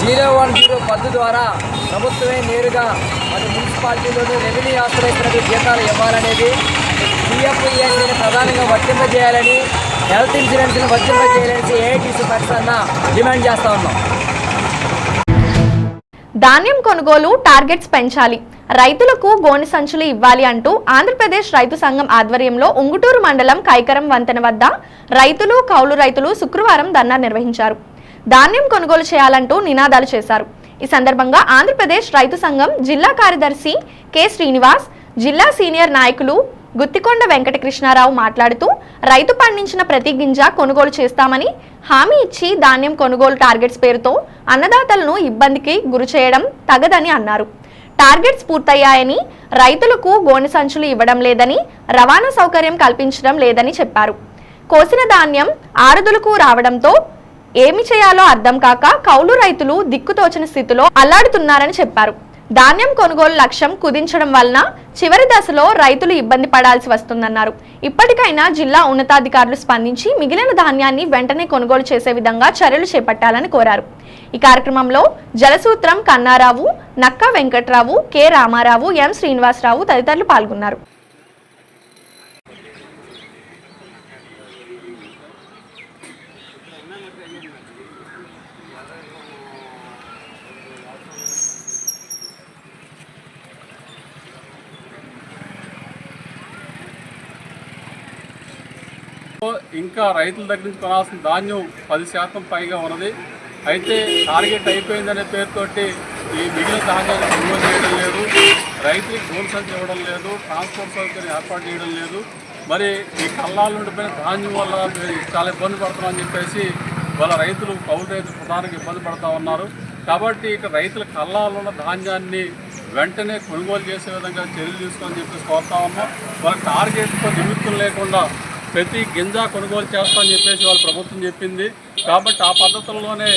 010 పద్ధతి ద్వారా ప్రభుత్వమే నేరుగా అది మున్సిపాలిటీలోని రెవెన్యూ ఆస్తులైతున్నట్టు జీతాలు ఇవ్వాలనేది, పిఎఫ్ ఈఎస్ఐని ప్రధానంగా వర్తింపజేయాలని, హెల్త్ ఇన్సూరెన్స్ని వర్తింపజేయాలని ఏఐటీసీ పక్షాన డిమాండ్ చేస్తూ ఉన్నాం. ధాన్యం కొనుగోలు టార్గెట్స్ పెంచాలి, రైతులకు గోనె సంచులు ఇవ్వాలి అంటూ ఆంధ్రప్రదేశ్ రైతు సంఘం ఆధ్వర్యంలో ఉంగుటూరు మండలం కైకరం వంతెన వద్ద రైతులు కౌలు రైతులు శుక్రవారం ధర్నా నిర్వహించారు. ధాన్యం కొనుగోలు చేయాలంటూ నినాదాలు చేశారు. ఈ సందర్భంగా ఆంధ్రప్రదేశ్ రైతు సంఘం జిల్లా కార్యదర్శి కె శ్రీనివాస్, జిల్లా సీనియర్ నాయకులు గుత్తికొండ వెంకటకృష్ణారావు మాట్లాడుతూ రైతు పండించిన ప్రతి గింజ కొనుగోలు చేస్తామని హామీ ఇచ్చి ధాన్యం కొనుగోలు టార్గెట్స్ పేరుతో అన్నదాతలను ఇబ్బందికి గురి చేయడం తగదని అన్నారు. టార్గెట్స్ పూర్తయ్యాయని, రైతులకు గోనె సంచులు ఇవ్వడం లేదని, రవాణా సౌకర్యం కల్పించడం లేదని చెప్పారు. కోసిన ధాన్యం ఆరుదులకు రావడంతో ఏమి చేయాలో అర్థం కాక కౌలు రైతులు దిక్కుతోచని స్థితిలో అల్లాడుతున్నారని చెప్పారు. ధాన్యం కొనుగోలు లక్ష్యం కుదించడం వలన చివరి దశలో రైతులు ఇబ్బంది పడాల్సి వస్తుందన్నారు. ఇప్పటికైనా జిల్లా ఉన్నతాధికారులు స్పందించి మిగిలిన ధాన్యాన్ని వెంటనే కొనుగోలు చేసే విధంగా చర్యలు చేపట్టాలని కోరారు. ఈ కార్యక్రమంలో జలసూత్రం కన్నారావు, నక్కా వెంకట్రావు, కె రామారావు, ఎం శ్రీనివాసరావు తదితరులు పాల్గొన్నారు. ఇంకా రైతుల దగ్గర నుంచి కొనాల్సిన ధాన్యం 10% పైగా ఉన్నది. అయితే టార్గెట్ అయిపోయిందనే పేరుతోటి ఈ మిగిలిన ధాన్యాన్ని కొనుగోలు చేయడం లేదు, రైతులకు గోల్ సంచి ఇవ్వడం లేదు, ట్రాన్స్పోర్ట్ సౌకర్యం ఏర్పాటు చేయడం లేదు. మరి ఈ కల్లాలు ఉండిపోయిన ధాన్యం వల్ల చాలా ఇబ్బంది పడుతున్నామని చెప్పేసి వాళ్ళ రైతులు కౌలు రైతులు ప్రధానంగా ఇబ్బంది పడుతూ ఉన్నారు. కాబట్టి ఇక రైతుల కల్లాలు ఉన్న ధాన్యాన్ని వెంటనే కొనుగోలు చేసే విధంగా చర్యలు తీసుకోవాలని చెప్పేసి కోరుతా ఉన్నాం. వాళ్ళ టార్గెట్తో నిమిత్తం లేకుండా ప్రతి గింజ కొనుగోలు చేస్తామని చెప్పేసి వాళ్ళ ప్రభుత్వం చెప్పింది. కాబట్టి ఆ పద్ధతుల్లోనే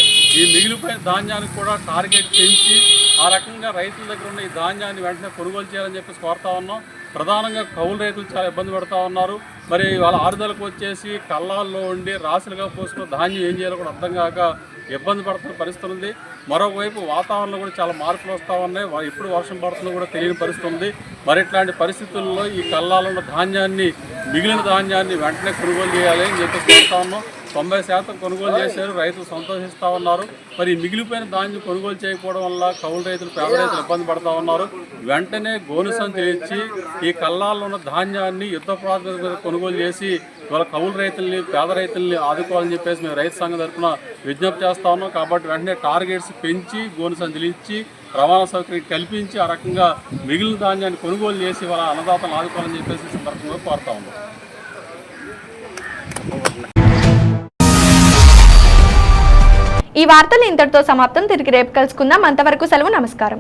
ఈ మిగిలిపోయిన ధాన్యానికి కూడా టార్గెట్ పెంచి ఆ రకంగా రైతుల దగ్గర ఉన్న ఈ ధాన్యాన్ని వెంటనే కొనుగోలు చేయాలని చెప్పేసి కోరుతా ఉన్నాం. ప్రధానంగా కౌలు రైతులు చాలా ఇబ్బంది పడుతూ ఉన్నారు. మరి వాళ్ళ ఆరుదలకు వచ్చేసి కళ్ళాల్లో ఉండి రాశులుగా పోసుకున్న ధాన్యం ఏం చేయాలో కూడా అర్థం కాక ఇబ్బంది పడుతున్న పరిస్థితి ఉంది. మరోవైపు వాతావరణంలో కూడా చాలా మార్పులు వస్తూ ఉన్నాయి. ఎప్పుడు వర్షం పడుతుందో కూడా తెలియని పరిస్థితి ఉంది. మరి ఇట్లాంటి పరిస్థితుల్లో ఈ కళ్ళాల్లో ఉన్న ధాన్యాన్ని మిగిలిన ధాన్యాన్ని వెంటనే కొనుగోలు చేయాలి అని చెప్పేసి కోరుతా ఉన్నాం. 90% కొనుగోలు చేశారు. రైతులు సంతోషిస్తూ ఉన్నారు. మరి మిగిలిపోయిన ధాన్యం కొనుగోలు చేయకపోవడం వల్ల కౌలు రైతులు, పేద రైతులు ఇబ్బంది పడుతూ ఉన్నారు. వెంటనే గోను సంచులు ఇచ్చి ఈ కల్లాల్లో ఉన్న ధాన్యాన్ని యుద్ధ ప్రాతిపదిక మీద కొనుగోలు చేసి ఇవాళ కౌలు రైతుల్ని, పేద రైతుల్ని ఆదుకోవాలని చెప్పేసి మేము రైతు సంఘం తరఫున విజ్ఞప్తి చేస్తా ఉన్నాం. కాబట్టి వెంటనే టార్గెట్స్ పెంచి గోను సంచులు ఇచ్చి రవాణా సౌకర్యం కల్పించి ఆ రకంగా మిగిలిన ధాన్యాన్ని కొనుగోలు చేసి వాళ్ళ అన్నదాతలు ఆదుకోవాలని చెప్పేసి సందర్భంగా కోరుతా ఉన్నాం. ఈ వార్తలు ఇంతటితో సమాప్తం. తిరిగి రేపు కలుసుకుందాం. అంతవరకు సెలవు. నమస్కారం.